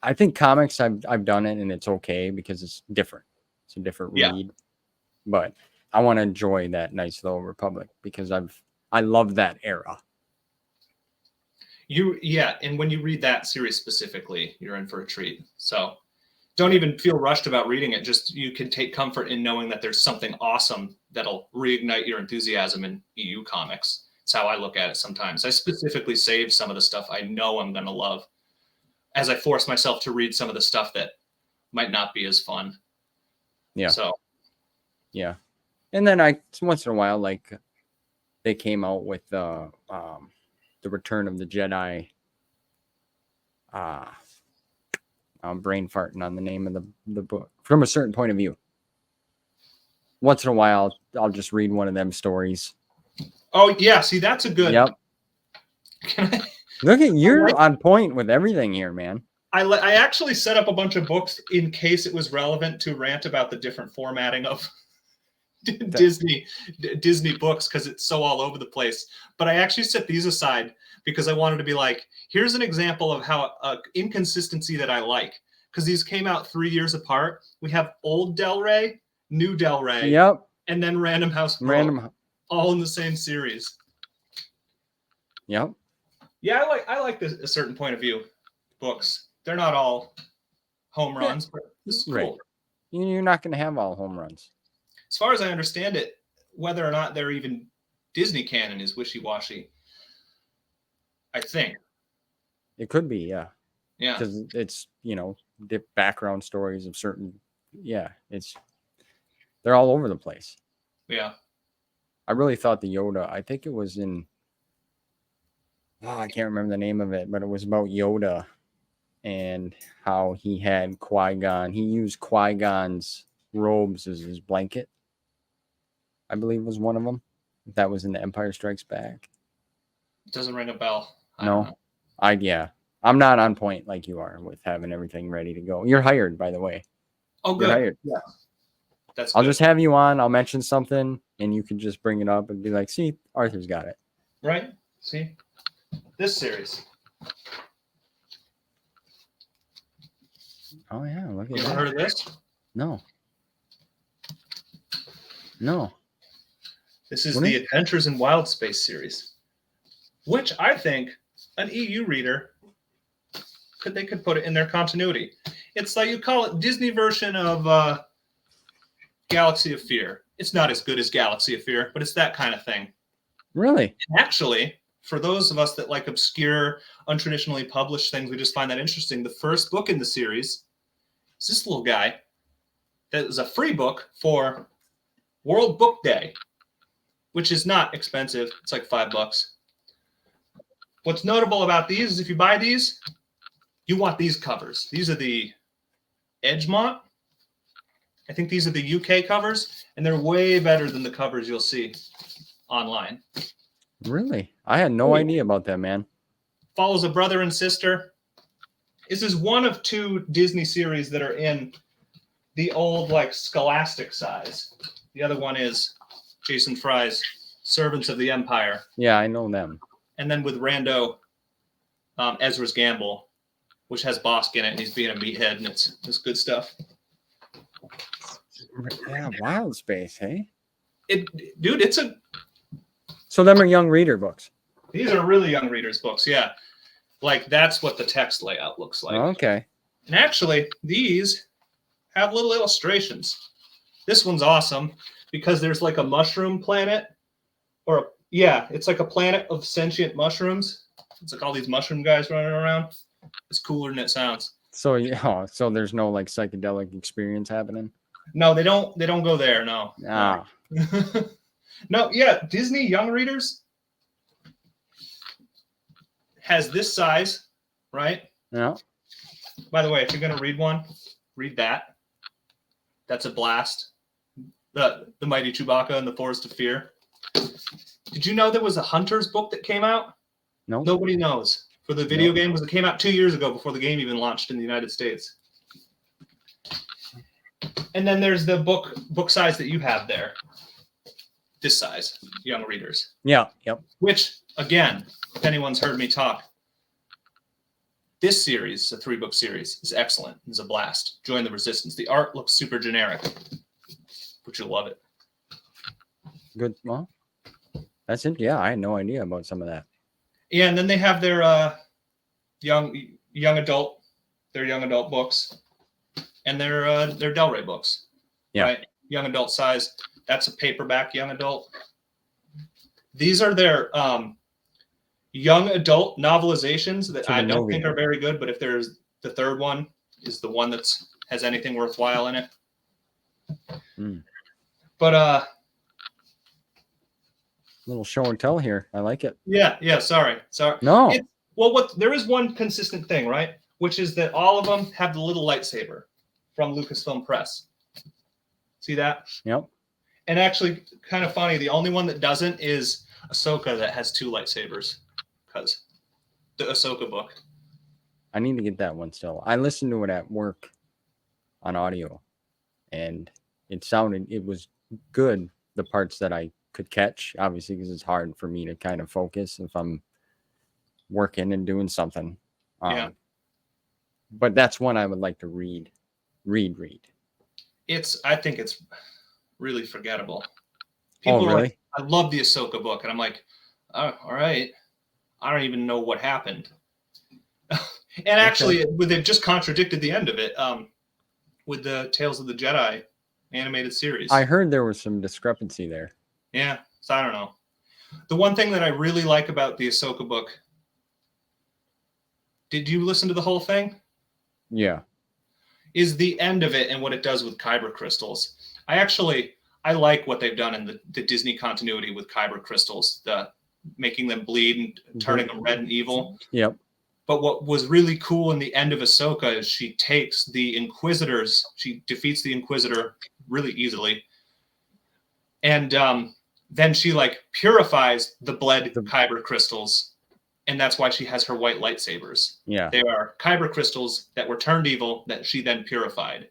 S1: I think comics, I've done it, and it's okay because it's different. It's a different read, but I want to enjoy that Knights of the Old Republic because I love that era.
S2: And when you read that series specifically, you're in for a treat. So don't even feel rushed about reading it. Just you can take comfort in knowing that there's something awesome that'll reignite your enthusiasm in EU comics. That's how I look at it sometimes. I specifically save some of the stuff I know I'm going to love as I force myself to read some of the stuff that might not be as fun.
S1: Yeah.
S2: So.
S1: Yeah. And then once in a while, like they came out with the Return of the Jedi. I'm brain farting on the name of the book from a certain point of view. Once in a while, I'll just read one of them stories.
S2: Oh yeah, see that's a good.
S1: Yep. Look at you're on point with everything here, man.
S2: I actually set up a bunch of books in case it was relevant to rant about the different formatting of Disney books because it's so all over the place. But I actually set these aside because I wanted to be like, here's an example of how inconsistency that I like. because these came out 3 years apart. We have old Del Rey, new Del Rey,
S1: Yep.
S2: and then Random House Book,
S1: Random.
S2: all in the same series.
S1: Yep.
S2: Yeah, I like a certain point of view books. They're not all home runs, but this is cool.
S1: Right. You're not going to have all home runs.
S2: As far as I understand it, whether or not they're even Disney canon is wishy-washy. I think.
S1: It could be, yeah.
S2: Yeah.
S1: Because it's, the background stories of certain, they're all over the place.
S2: Yeah.
S1: I really thought the Yoda, I think it was in, I can't remember the name of it, but it was about Yoda and how he had Qui-Gon. He used Qui-Gon's robes as his blanket, I believe was one of them. That was in The Empire Strikes Back.
S2: Doesn't ring a bell.
S1: No. I'm not on point like you are with having everything ready to go. You're hired, by the way.
S2: Oh, good.
S1: You're hired.
S2: Yeah. That's
S1: I'll
S2: good.
S1: just have you on. I'll mention something, and you can just bring it up and be like, see, Arthur's got it.
S2: Right? See? This series.
S1: Oh, yeah. Look at
S2: You
S1: that.
S2: ever heard of this?
S1: No.
S2: This is the Adventures in Wild Space series, which I think an EU reader they could put it in their continuity. It's like you call it Disney version of Galaxy of Fear. It's not as good as Galaxy of Fear, but it's that kind of thing.
S1: Really?
S2: And actually, for those of us that like obscure, untraditionally published things, we just find that interesting. The first book in the series is this little guy that is a free book for World Book Day, which is not expensive. It's like $5. What's notable about these is if you buy these, you want these covers. These are the Edgemont. I think these are the UK covers, and they're way better than the covers you'll see online.
S1: Really? I had no idea about that, man.
S2: Follows a brother and sister. This is one of 2 Disney series that are in the old, like, Scholastic size. The other one is Jason Fry's Servants of the Empire.
S1: Yeah, I know them.
S2: And then with Rando, Ezra's Gamble, which has Bosk in it, and he's being a meathead, and it's good stuff.
S1: Yeah, Wild Space, hey?
S2: Dude, it's a...
S1: So them are young reader books.
S2: These are really young readers' books, yeah. Like, that's what the text layout looks like.
S1: Okay.
S2: And actually, these have little illustrations. This one's awesome because there's like a mushroom planet, it's like a planet of sentient mushrooms. It's like all these mushroom guys running around. It's cooler than it sounds.
S1: So so there's no like psychedelic experience happening?
S2: No, they don't go there, no.
S1: Ah.
S2: No, yeah, Disney Young Readers has this size, right?
S1: Yeah.
S2: By the way, if you're going to read one, read that. That's a blast. The Mighty Chewbacca and the Forest of Fear. Did you know there was a Hunter's book that came out?
S1: No.
S2: Nobody knows. For the video game, it came out 2 years ago before the game even launched in the United States. And then there's the book size that you have there. This size, young readers.
S1: Yeah. Yep.
S2: Which, again, if anyone's heard me talk, this series, a 3-book series, is excellent. It's a blast. Join the Resistance. The art looks super generic, but you'll love it.
S1: Good. Well, that's it. Yeah, I had no idea about some of that.
S2: Yeah, and then they have their young adult books, and their Del Rey books.
S1: Yeah.
S2: Right? Young adult size. That's a paperback young adult. These are their young adult novelizations that I don't think are very good, but if there's the third one is the one that's has anything worthwhile in it. But
S1: little show and tell here. I like it.
S2: Yeah. Sorry.
S1: No.
S2: There is one consistent thing, right? Which is that all of them have the little lightsaber from Lucasfilm Press. See that?
S1: Yep.
S2: And actually, kind of funny, the only one that doesn't is Ahsoka that has 2 lightsabers, because the Ahsoka book.
S1: I need to get that one still. I listened to it at work on audio, and it was good, the parts that I could catch, obviously, because it's hard for me to kind of focus if I'm working and doing something.
S2: Yeah.
S1: but that's one I would like to read.
S2: I think it's really forgettable.
S1: Oh,
S2: People are
S1: really?
S2: like, I love the Ahsoka book, and I'm like, oh, all right, I don't even know what happened. And actually, they've just contradicted the end of it with the Tales of the Jedi animated series.
S1: I heard there was some discrepancy there.
S2: Yeah, so I don't know. The one thing that I really like about the Ahsoka book, did you listen to the whole thing?
S1: Yeah.
S2: Is the end of it and what it does with kyber crystals. I like what they've done in the Disney continuity with kyber crystals, the making them bleed and turning them red and evil.
S1: Yep.
S2: But what was really cool in the end of Ahsoka is she takes the Inquisitors, she defeats the Inquisitor really easily, and then she like purifies the bled kyber crystals, and that's why she has her white lightsabers.
S1: Yeah.
S2: They are kyber crystals that were turned evil that she then purified,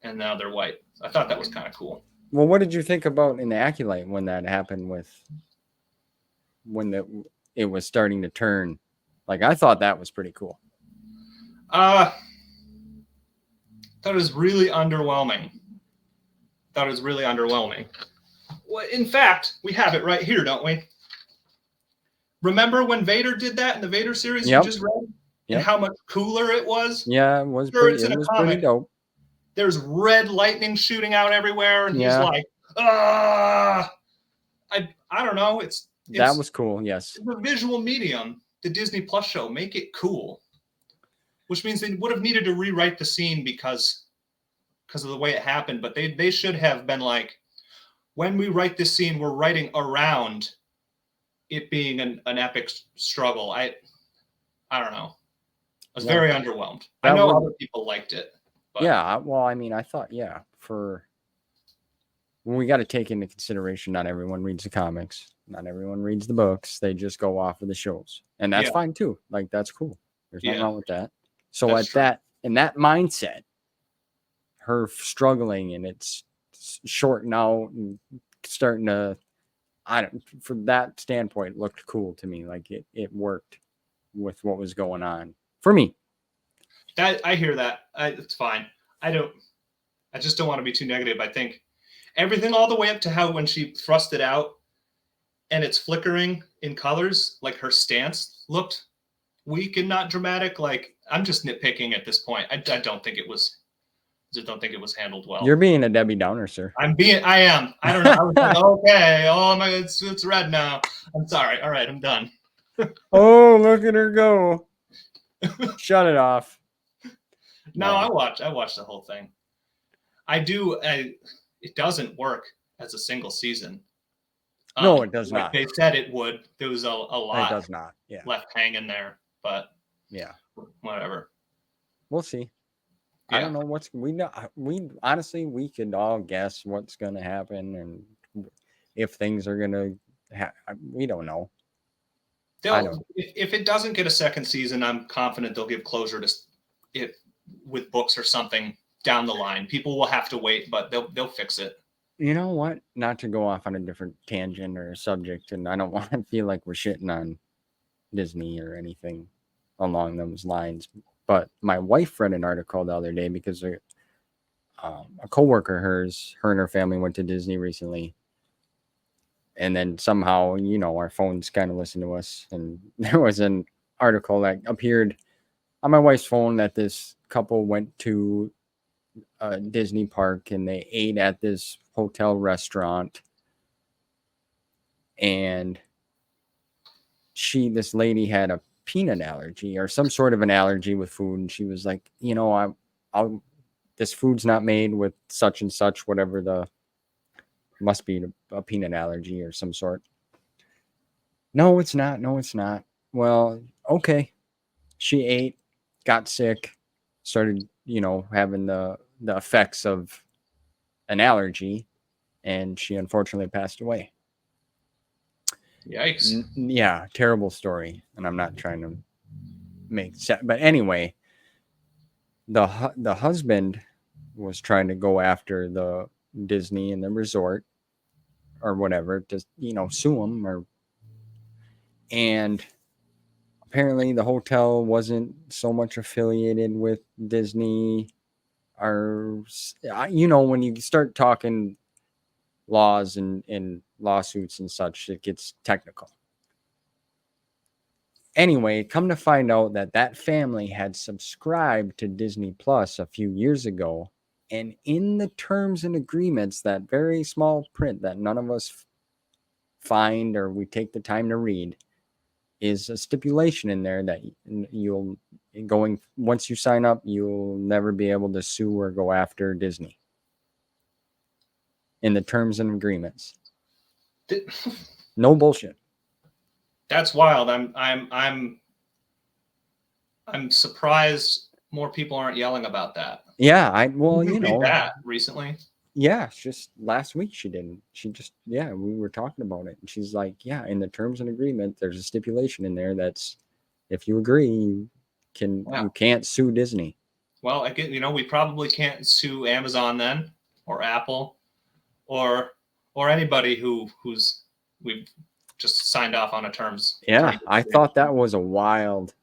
S2: and now they're white. I thought that was kind of cool.
S1: Well, what did you think about in the Acolyte when that happened when it was starting to turn? Like, I thought that was pretty cool.
S2: That was really underwhelming. Well, in fact, we have it right here, don't we? Remember when Vader did that in the Vader series you just read? And how much cooler it was?
S1: Yeah, it was pretty dope.
S2: There's red lightning shooting out everywhere, and he's like, ah! I don't know.
S1: That was cool, yes.
S2: The visual medium, the Disney Plus show, make it cool. Which means they would have needed to rewrite the scene because of the way it happened, but they should have been like, when we write this scene, we're writing around it being an epic struggle. I don't know. I was very underwhelmed. I know other people liked it. But.
S1: Yeah, well, I mean, I thought, we got to take into consideration not everyone reads the comics, not everyone reads the books. They just go off of the shows, and that's fine too. Like, that's cool. There's nothing wrong with that. So in that mindset, her struggling and it's shorting out and starting to, from that standpoint, it looked cool to me. Like it worked with what was going on for me.
S2: I hear that. It's fine. I just don't want to be too negative. I think everything all the way up to how when she thrust it out and it's flickering in colors, like her stance looked weak and not dramatic. Like, I'm just nitpicking at this point. I don't think it was handled well.
S1: You're being a Debbie Downer, sir.
S2: I am. I don't know. I was like, okay, oh my, it's red now. I'm sorry. All right, I'm done.
S1: Oh, look at her go. Shut it off.
S2: No, I watched the whole thing. It doesn't work as a single season.
S1: No, it does not.
S2: They said it would. There was a lot.
S1: It does not. Yeah.
S2: Left hanging there, but
S1: yeah,
S2: whatever.
S1: We'll see. Yeah. I don't know we honestly we could all guess what's going to happen and if things are going to we don't know.
S2: If it doesn't get a second season, I'm confident they'll give closure to it with books or something down the line. People will have to wait, but they'll fix it.
S1: You know what? Not to go off on a different tangent or subject, and I don't want to feel like we're shitting on Disney or anything along those lines. But my wife read an article the other day because a coworker of hers, her and her family went to Disney recently. And then somehow, our phones kind of listen to us. And there was an article that appeared on my wife's phone that this couple went to a Disney park and they ate at this hotel restaurant. And this lady had a peanut allergy or some sort of an allergy with food. And she was like, this food's not made with such and such, whatever must be a peanut allergy or some sort. No, it's not. Well, okay. She ate, got sick, started, having the effects of an allergy, and she unfortunately passed away.
S2: Yikes.
S1: Yeah, terrible story. And I'm not trying to make sense. But anyway, the husband was trying to go after the Disney and the resort or whatever to sue them and apparently the hotel wasn't so much affiliated with Disney. Or, when you start talking laws and lawsuits and such, it gets technical. Anyway, come to find out that family had subscribed to Disney Plus a few years ago, and in the terms and agreements, that very small print that none of us find or we take the time to read, is a stipulation in there that once you sign up, you'll never be able to sue or go after Disney in the terms and agreements. No bullshit.
S2: That's wild. I'm surprised more people aren't yelling about that.
S1: Yeah,
S2: Did you read that recently?
S1: Yeah, just last week she didn't. She just, we were talking about it, and she's like, in the terms and agreement, there's a stipulation in there that's, if you agree, you can't sue Disney.
S2: Well, again, we probably can't sue Amazon then, or Apple, or anybody who's we've just signed off on a terms.
S1: Yeah, I thought that was a wild.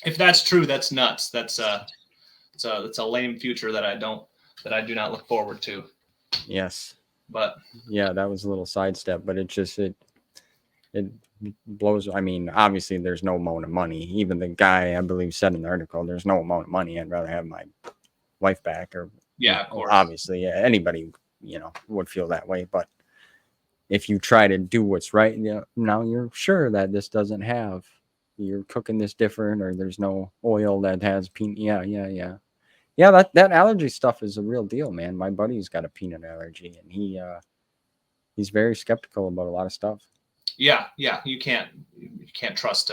S2: If that's true, that's nuts. That's it's a lame future that I do not look forward to.
S1: Yes.
S2: But
S1: yeah, that was a little sidestep, but it blows. I mean, obviously there's no amount of money. Even the guy, I believe, said in the article, there's no amount of money. I'd rather have my wife back. Or
S2: of course.
S1: Obviously, anybody, would feel that way. But if you try to do what's right, now you're sure that this doesn't have, you're cooking this different, or there's no oil that has peanut. Yeah, that allergy stuff is a real deal, man. My buddy's got a peanut allergy, and he's very skeptical about a lot of stuff.
S2: Yeah, you can't trust.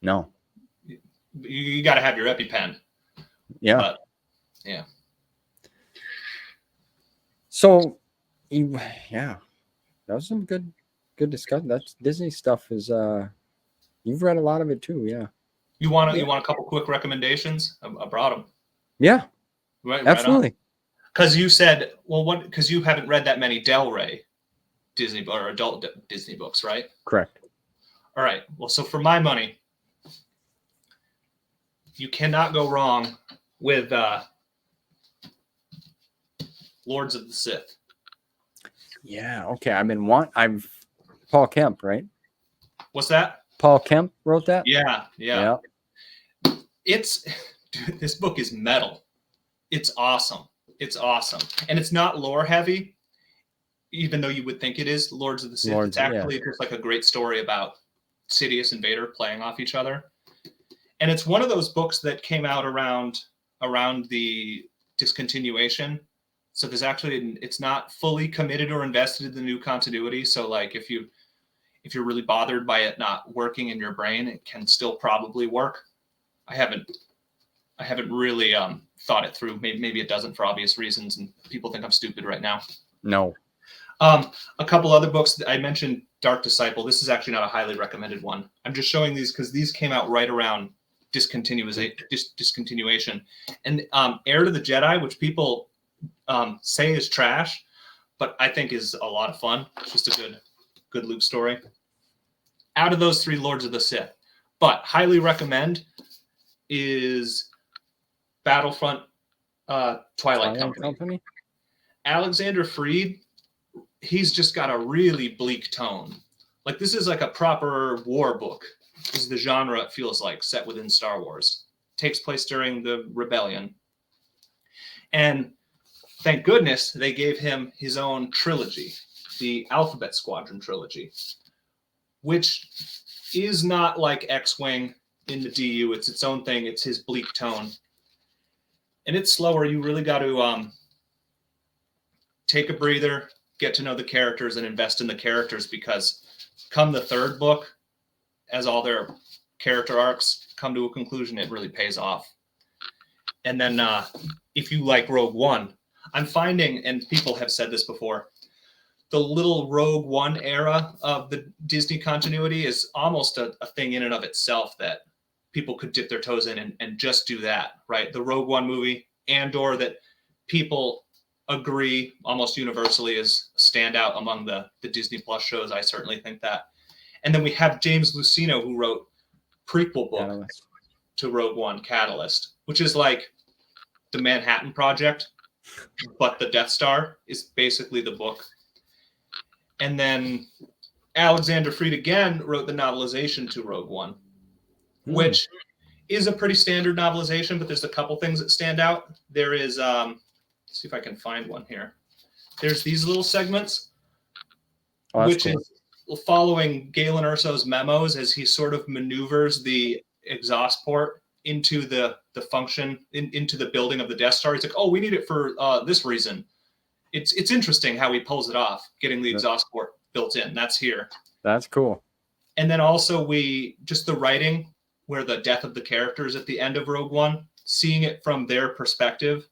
S1: No,
S2: you got to have your EpiPen.
S1: Yeah,
S2: but, yeah.
S1: So, that was some good discussion. That's Disney stuff. Is you've read a lot of it too, yeah.
S2: You want a couple quick recommendations? I brought them.
S1: Yeah,
S2: right,
S1: absolutely.
S2: Because you said, because you haven't read that many Del Rey Disney or adult Disney books, right?
S1: Correct.
S2: All right. Well, so for my money, you cannot go wrong with Lords of the Sith. Yeah.
S1: Okay. I've Paul Kemp, right?
S2: What's that?
S1: Paul Kemp wrote that?
S2: Yeah. This book is metal. It's awesome. And it's not lore heavy, even though you would think it is. Lords of the Sith. It's actually just like a great story about Sidious and Vader playing off each other. And it's one of those books that came out around the discontinuation. So it's not fully committed or invested in the new continuity. So like if you're really bothered by it not working in your brain, it can still probably work. I haven't really thought it through. Maybe it doesn't for obvious reasons, and people think I'm stupid right now.
S1: No.
S2: A couple other books I mentioned, Dark Disciple. This is actually not a highly recommended one. I'm just showing these because these came out right around discontinuation. And Heir to the Jedi, which people say is trash, but I think is a lot of fun. It's just a good Luke story. Out of those three, Lords of the Sith. But highly recommend is Battlefront Twilight Company. Alexander Freed, he's just got a really bleak tone. Like this is like a proper war book. This is the genre it feels like, set within Star Wars. Takes place during the rebellion. And thank goodness they gave him his own trilogy, the Alphabet Squadron trilogy, which is not like X-Wing in the DU. It's its own thing. It's his bleak tone. And it's slower. You really got to take a breather, get to know the characters, and invest in the characters, because come the third book, as all their character arcs come to a conclusion, it really pays off. And then if you like Rogue One, I'm finding, and people have said this before, the little Rogue One era of the Disney continuity is almost a thing in and of itself that people could dip their toes in and just do that, right? The Rogue One movie, Andor, that people agree almost universally is standout among the Disney Plus shows. I certainly think that. And then we have James Luceno, who wrote prequel book
S1: Catalyst.
S2: to Rogue One, Catalyst, which is like the Manhattan Project, but the Death Star is basically the book. And then Alexander Freed again wrote the novelization to Rogue One, which is a pretty standard novelization, but there's a couple things that stand out. There is, let's see if I can find one here. There's these little segments, which cool. is following Galen Erso's memos as he sort of maneuvers the exhaust port into the function, into the building of the Death Star. He's like, oh, we need it for this reason. It's interesting how he pulls it off, getting the exhaust port built in. That's here.
S1: That's cool.
S2: And then also just the writing where the death of the characters at the end of Rogue One, seeing it from their perspective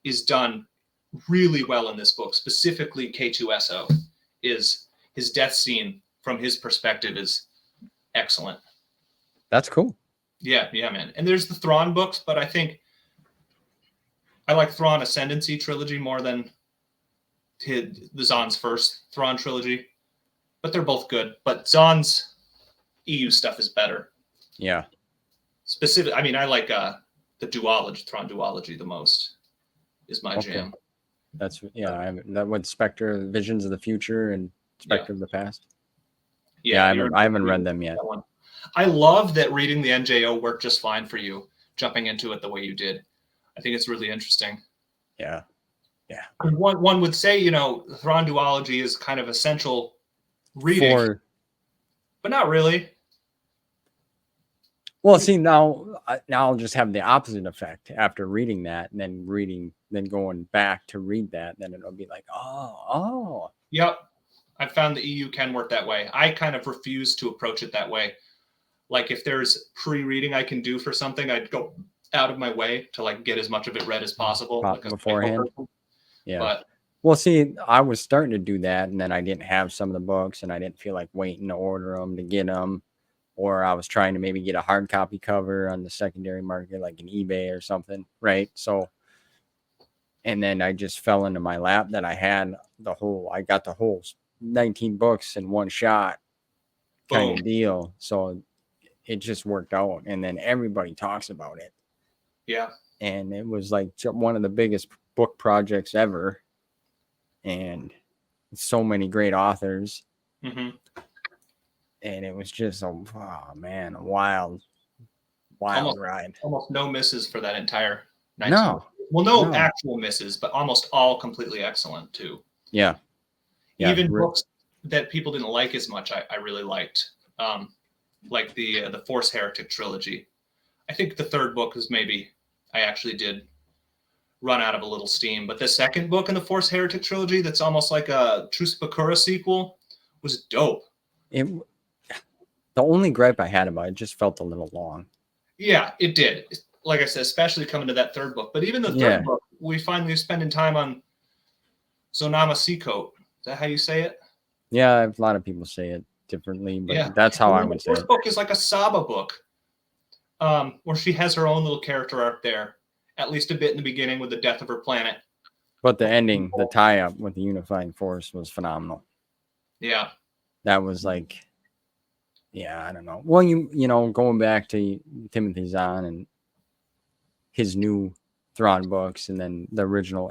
S2: is done really well in this book. Specifically, K2SO is his death scene from his perspective is excellent.
S1: That's cool.
S2: Yeah, man. And there's the Thrawn books, but I think I like Thrawn Ascendancy trilogy more than the Zahn's first Thrawn trilogy. But they're both good. But Zahn's EU stuff is better.
S1: Yeah.
S2: Specific. I mean, I like the duology, Thrawn duology, the most. Is my jam.
S1: That's that with Spectre, Visions of the Future, and Spectre of the Past. Yeah, I haven't read them yet.
S2: I love that reading the NJO worked just fine for you, jumping into it the way you did. I think it's really interesting.
S1: Yeah.
S2: One would say, the Thrawn duology is kind of essential reading, but not really.
S1: Well, see, now I'll just have the opposite effect after reading that, and then going back to read that, then it'll be like, oh.
S2: Yep. I found the EU can work that way. I kind of refuse to approach it that way. Like if there's pre-reading I can do for something, I'd go out of my way to like get as much of it read as possible
S1: beforehand. Yeah.
S2: But
S1: well, see, I was starting to do that, and then I didn't have some of the books, and I didn't feel like waiting to order them to get them. Or I was trying to maybe get a hard copy cover on the secondary market, like an eBay or something, right? So, and then I just fell into my lap that I got the whole 19 books in one shot kind of deal. So it just worked out. And then everybody talks about it.
S2: Yeah.
S1: And it was like one of the biggest book projects ever. And so many great authors.
S2: Mm-hmm.
S1: And it was just a wild ride.
S2: Almost no misses for that entire
S1: 19. No.
S2: Well, no actual misses, but almost all completely excellent too.
S1: Yeah.
S2: Even books that people didn't like as much, I really liked. Like the Force Heretic trilogy. I think the third book was I actually did run out of a little steam. But the second book in the Force Heretic trilogy, that's almost like a Truce Bakura sequel, was dope.
S1: The only gripe I had about it just felt a little long.
S2: Yeah, it did. Like I said, especially coming to that third book. But even the third book, we finally spending time on Zonama Seacoat. Is that how you say it?
S1: Yeah, a lot of people say it differently, but that's how I would say it.
S2: The first book is like a Saba book, where she has her own little character arc there, at least a bit in the beginning with the death of her planet.
S1: But the ending, the tie-up with the Unifying Force was phenomenal.
S2: Yeah.
S1: That was like... Yeah, I don't know. Well, going back to Timothy Zahn and his new Thrawn books, and then the original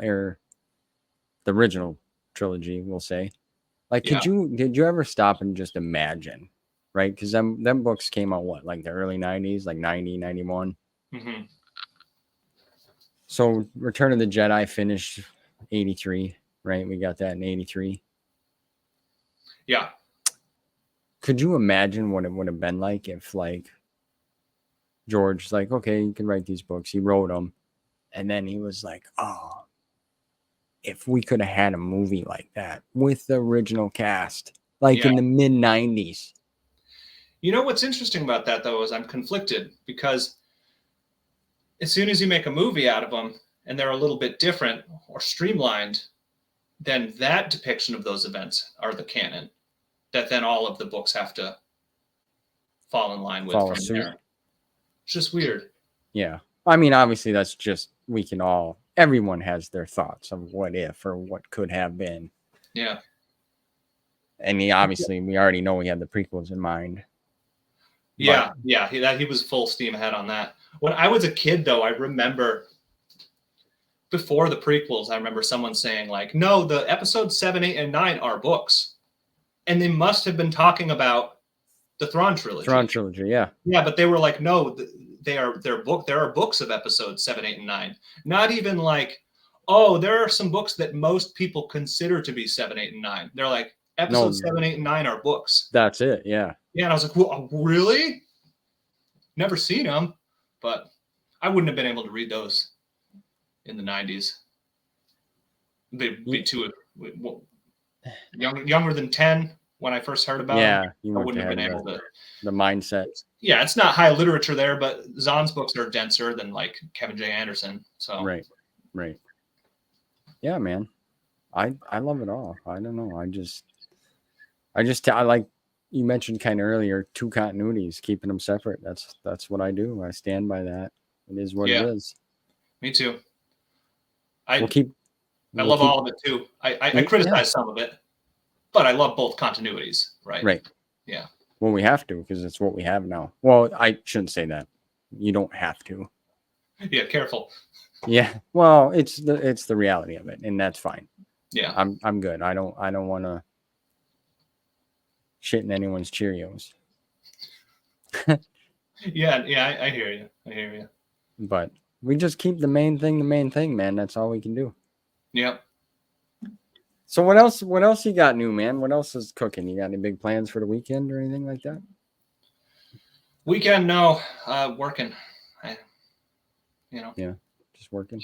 S1: trilogy, we'll say. Like, did you ever stop and just imagine, right? Because them books came out like the early 90s, like 90, 91.
S2: Mm-hmm.
S1: So Return of the Jedi finished 83, right? We got that in 83.
S2: Yeah.
S1: Could you imagine what it would have been like if, like, George's like, okay, you can write these books. He wrote them. And then he was like, oh, if we could have had a movie like that with the original cast, like in the mid-90s.
S2: You know what's interesting about that, though, is I'm conflicted because as soon as you make a movie out of them and they're a little bit different or streamlined, then that depiction of those events are the canon. That then all of the books have to fall in line with from there. It's just weird.
S1: Yeah. I mean, obviously, that's just, everyone has their thoughts of what if or what could have been.
S2: Yeah.
S1: And we already know he had the prequels in mind.
S2: Yeah, he was full steam ahead on that. When I was a kid, though, I remember before the prequels, I remember someone saying like, "No, the episodes 7, 8, and 9 are books," and they must have been talking about the Thrawn trilogy.
S1: Yeah.
S2: Yeah, but they were like, "No, they're book. There are books of episodes 7, 8, and 9. Not even like, oh, there are some books that most people consider to be 7, 8, and 9. They're like episodes 7, 8, and 9 are books.
S1: That's it. Yeah.
S2: Yeah, and I was like, well, really? Never seen them, but I wouldn't have been able to read those in the 90s. They'd be too younger than 10 when I first heard about them.
S1: You
S2: I wouldn't have been able to.
S1: The mindset.
S2: Yeah, it's not high literature there, but Zahn's books are denser than like Kevin J. Anderson. So
S1: right. Yeah, man. I love it all. I don't know. I like you mentioned kind of earlier 2 continuities, keeping them separate. That's what I do. I stand by that. It is what it is.
S2: Me too.
S1: I
S2: love all of it too. I criticize some of it, but I love both continuities. Right. Yeah.
S1: Well, we have to because it's what we have now. Well, I shouldn't say that. You don't have to.
S2: Yeah, careful.
S1: Yeah. Well, it's the reality of it, and that's fine.
S2: Yeah.
S1: I'm good. I don't want to shit in anyone's Cheerios.
S2: Yeah, I hear you.
S1: But we just keep the main thing, man. That's all we can do.
S2: Yep.
S1: So what else you got new, man? What else is cooking? You got any big plans for the weekend or anything like that?
S2: Weekend, no. Working.
S1: Yeah, just working.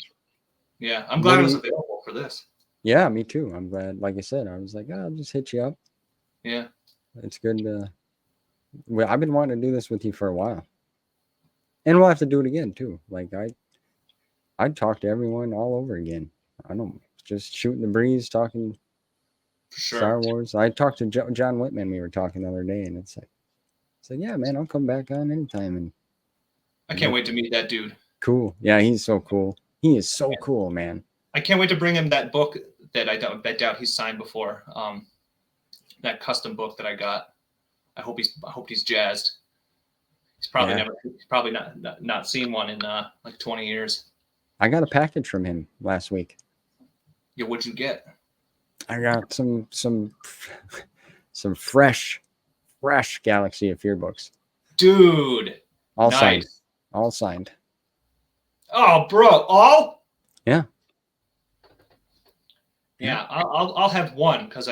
S2: Yeah, I'm glad I was available for this.
S1: Yeah, me too. I'm glad. Like I said, I was like, I'll just hit you up.
S2: Yeah.
S1: It's good to. Well, I've been wanting to do this with you for a while, and we'll have to do it again too. Like I'd talk to everyone all over again. I don't just shooting the breeze, talking Star Wars. I talked to John Whitman. We were talking the other day, and it's like, yeah, man, I'll come back on anytime. And
S2: I can't wait to meet that dude.
S1: Cool. Yeah, he's so cool. He is so cool, man.
S2: I can't wait to bring him that book that I doubt he's signed before. That custom book that I got. I hope he's jazzed. He's probably not seen one in like 20 years.
S1: I got a package from him last week.
S2: Yeah, what'd you get?
S1: I got some fresh Galaxy of Fear books.
S2: Dude.
S1: All signed.
S2: Oh, bro, all?
S1: Yeah.
S2: Yeah, I'll have one because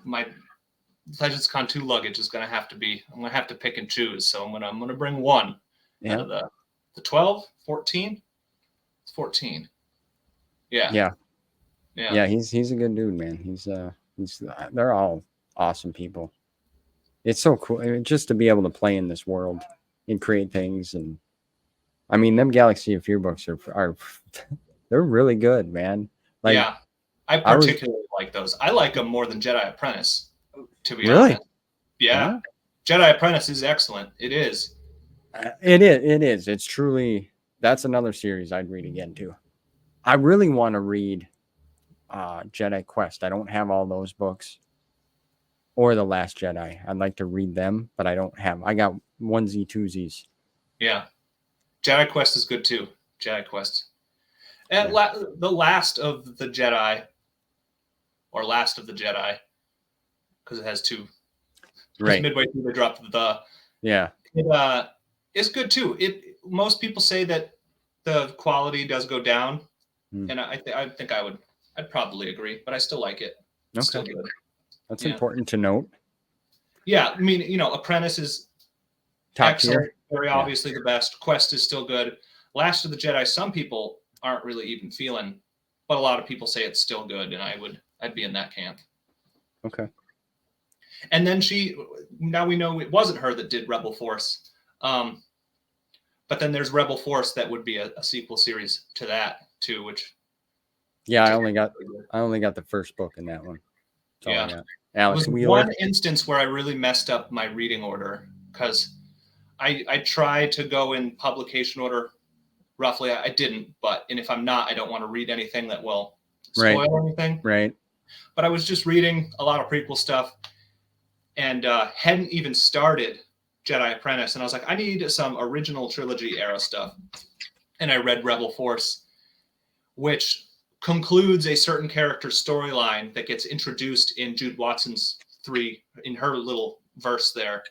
S2: my Legends Con 2 luggage is gonna have to be. I'm gonna have to pick and choose. So I'm gonna bring one.
S1: Yeah.
S2: Out of the 12, 14. It's 14. Yeah.
S1: Yeah. He's a good dude, man. They're all awesome people. It's so cool just to be able to play in this world and create things. And I mean, them Galaxy of Fear books are they're really good, man. Like,
S2: yeah, I particularly like those. I like them more than Jedi Apprentice, to be honest. Yeah, huh? Jedi Apprentice is excellent. It is.
S1: It is. It's truly. That's another series I'd read again too. I really want to read Jedi Quest. I don't have all those books. Or The Last Jedi. I'd like to read them, but I don't have. I got onesie twosies.
S2: Yeah, Jedi Quest is good too. Jedi Quest, and the Last of the Jedi, or Last of the Jedi, because it has two. Right. Midway through, they dropped the.
S1: Yeah.
S2: It's good too. Most people say that the quality does go down, and I think I'd probably agree, but I still like it. It's still good.
S1: That's important to note.
S2: Yeah, I mean, Apprentice is
S1: top
S2: excellent,
S1: tier.
S2: Very obviously the best. Quest is still good. Last of the Jedi, some people aren't really even feeling, but a lot of people say it's still good, and I'd be in that camp.
S1: Okay.
S2: And then now we know it wasn't her that did Rebel Force, but then there's Rebel Force that would be a sequel series to that too, which.
S1: Yeah, I only got the first book in that one.
S2: Yeah.
S1: Alex Wheeler.
S2: One instance where I really messed up my reading order because I tried to go in publication order roughly. I didn't, and if I'm not, I don't want to read anything that will spoil anything.
S1: Right.
S2: But I was just reading a lot of prequel stuff and hadn't even started Jedi Apprentice. And I was like, I need some original trilogy era stuff. And I read Rebel Force, which concludes a certain character's storyline that gets introduced in Jude Watson's 3, in her little verse there.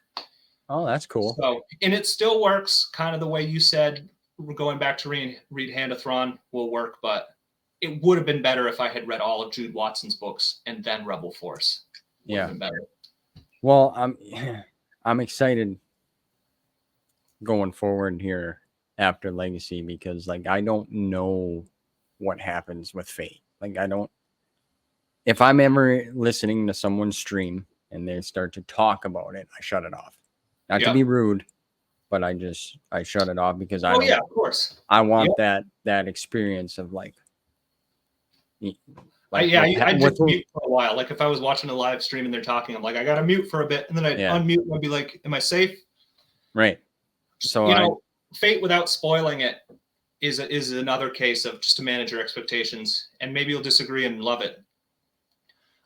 S1: Oh, that's cool.
S2: So, and it still works kind of the way you said, going back to read Hand of Thrawn will work, but it would have been better if I had read all of Jude Watson's books and then Rebel Force. Would have been better.
S1: Well, I'm excited going forward here after Legacy, because like I don't know what happens with Fate. Like I don't, if I'm ever listening to someone's stream and they start to talk about it, I shut it off. Not to be rude, but I shut it off because I
S2: of course.
S1: I want that experience of like
S2: I just mute for a while. Like if I was watching a live stream and they're talking, I'm like, I gotta mute for a bit, and then I'd unmute and I'd be like, am I safe?
S1: Right. So
S2: Fate without spoiling it is another case of just to manage your expectations, and maybe you'll disagree and love it.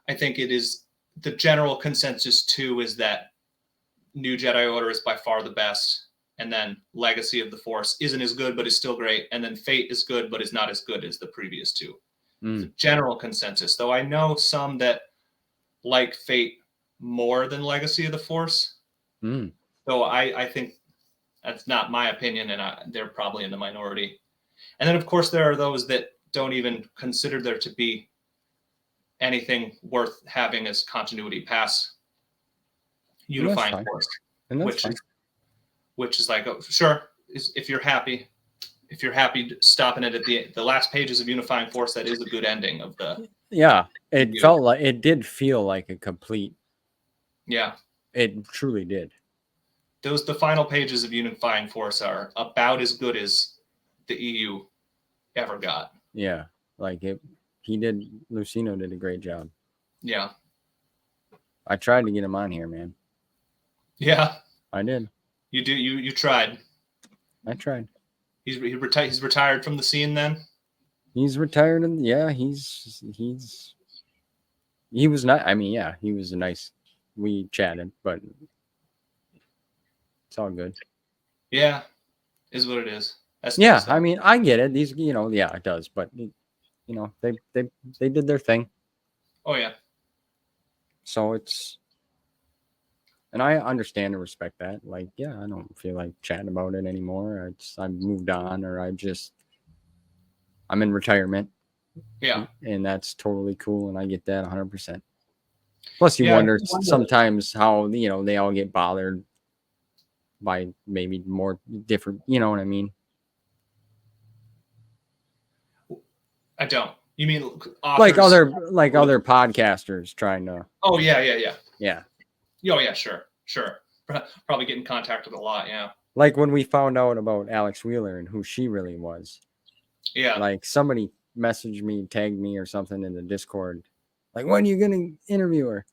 S2: I think it is the general consensus too is that New Jedi Order is by far the best, and then Legacy of the Force isn't as good but is still great, and then Fate is good but is not as good as the previous two. The general consensus, though I know some that like Fate more than Legacy of the Force. So I think that's not my opinion, and they're probably in the minority. And then, of course, there are those that don't even consider there to be anything worth having as continuity past Unifying Force, which is like, oh, sure, if you're happy stopping it at the last pages of Unifying Force, that is a good ending of the.
S1: Yeah, it did feel like a complete.
S2: Yeah,
S1: it truly did.
S2: The final pages of Unifying Force are about as good as the EU ever got.
S1: Yeah, like Lucino did a great job.
S2: Yeah.
S1: I tried to get him on here, man.
S2: Yeah.
S1: I did.
S2: You tried.
S1: I tried.
S2: He's retired from the scene then?
S1: He's retired, and he was not, I mean, yeah, he was a nice, we chatted, but it's all good.
S2: Yeah, is what it is.
S1: I mean, I get it. These, it does, but they did their thing.
S2: Oh yeah.
S1: So and I understand and respect that. Like, yeah, I don't feel like chatting about it anymore. I've moved on, or I'm in retirement.
S2: Yeah.
S1: And that's totally cool, and I get that 100%. Plus, you wonder sometimes how, they all get bothered by maybe more different, you know what I mean?
S2: I don't. You mean authors?
S1: like other podcasters trying to.
S2: Oh yeah.
S1: Yeah.
S2: Oh yeah, sure. Probably get in contact with a lot, yeah.
S1: Like when we found out about Alex Wheeler and who she really was.
S2: Yeah.
S1: Like somebody messaged me, tagged me or something in the Discord. Like, when are you gonna interview her?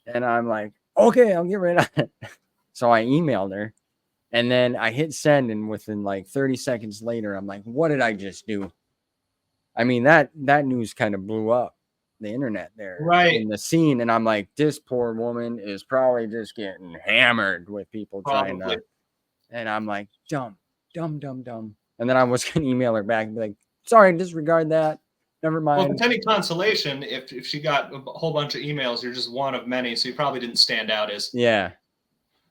S1: And I'm like, okay, I'll get right on it. So I emailed her, and then I hit send, and within like 30 seconds later, I'm like, what did I just do? I mean, that news kind of blew up the internet there,
S2: right,
S1: in the scene, and I'm like, this poor woman is probably just getting hammered with people trying to, and I'm like, dumb. And then I was gonna email her back and be like, sorry, disregard that. Never mind.
S2: Well, if it's any consolation, if she got a whole bunch of emails, you're just one of many, so you probably didn't stand out as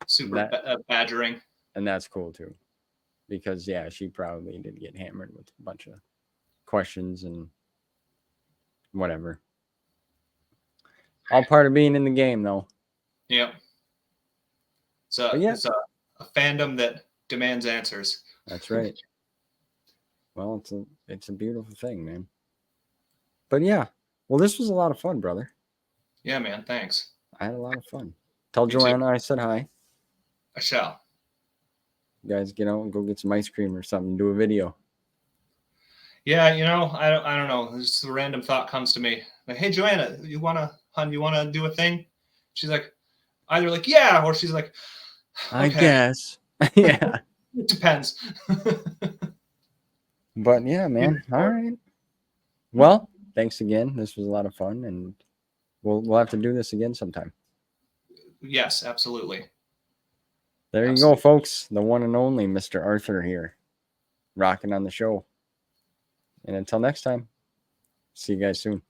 S2: super badgering.
S1: And that's cool too, because she probably did get hammered with a bunch of questions and whatever. All part of being in the game, though.
S2: Yeah. It's a fandom that demands answers.
S1: That's right. Well, it's a beautiful thing, man. But yeah, well, this was a lot of fun, brother.
S2: Yeah, man. Thanks.
S1: I had a lot of fun. Tell Joanna I said hi.
S2: I shall.
S1: You guys get out and go get some ice cream or something. Do a video.
S2: Yeah, I don't know. Just a random thought comes to me. Like, hey, Joanna, you wanna do a thing? She's like, either like, yeah, or she's like, okay.
S1: I guess. Yeah.
S2: It depends.
S1: But yeah, man. All right. Well, thanks again. This was a lot of fun, and we'll have to do this again sometime.
S2: Yes, absolutely.
S1: There you go, folks. The one and only Mr. Arthur here, rocking on the show. And until next time, see you guys soon.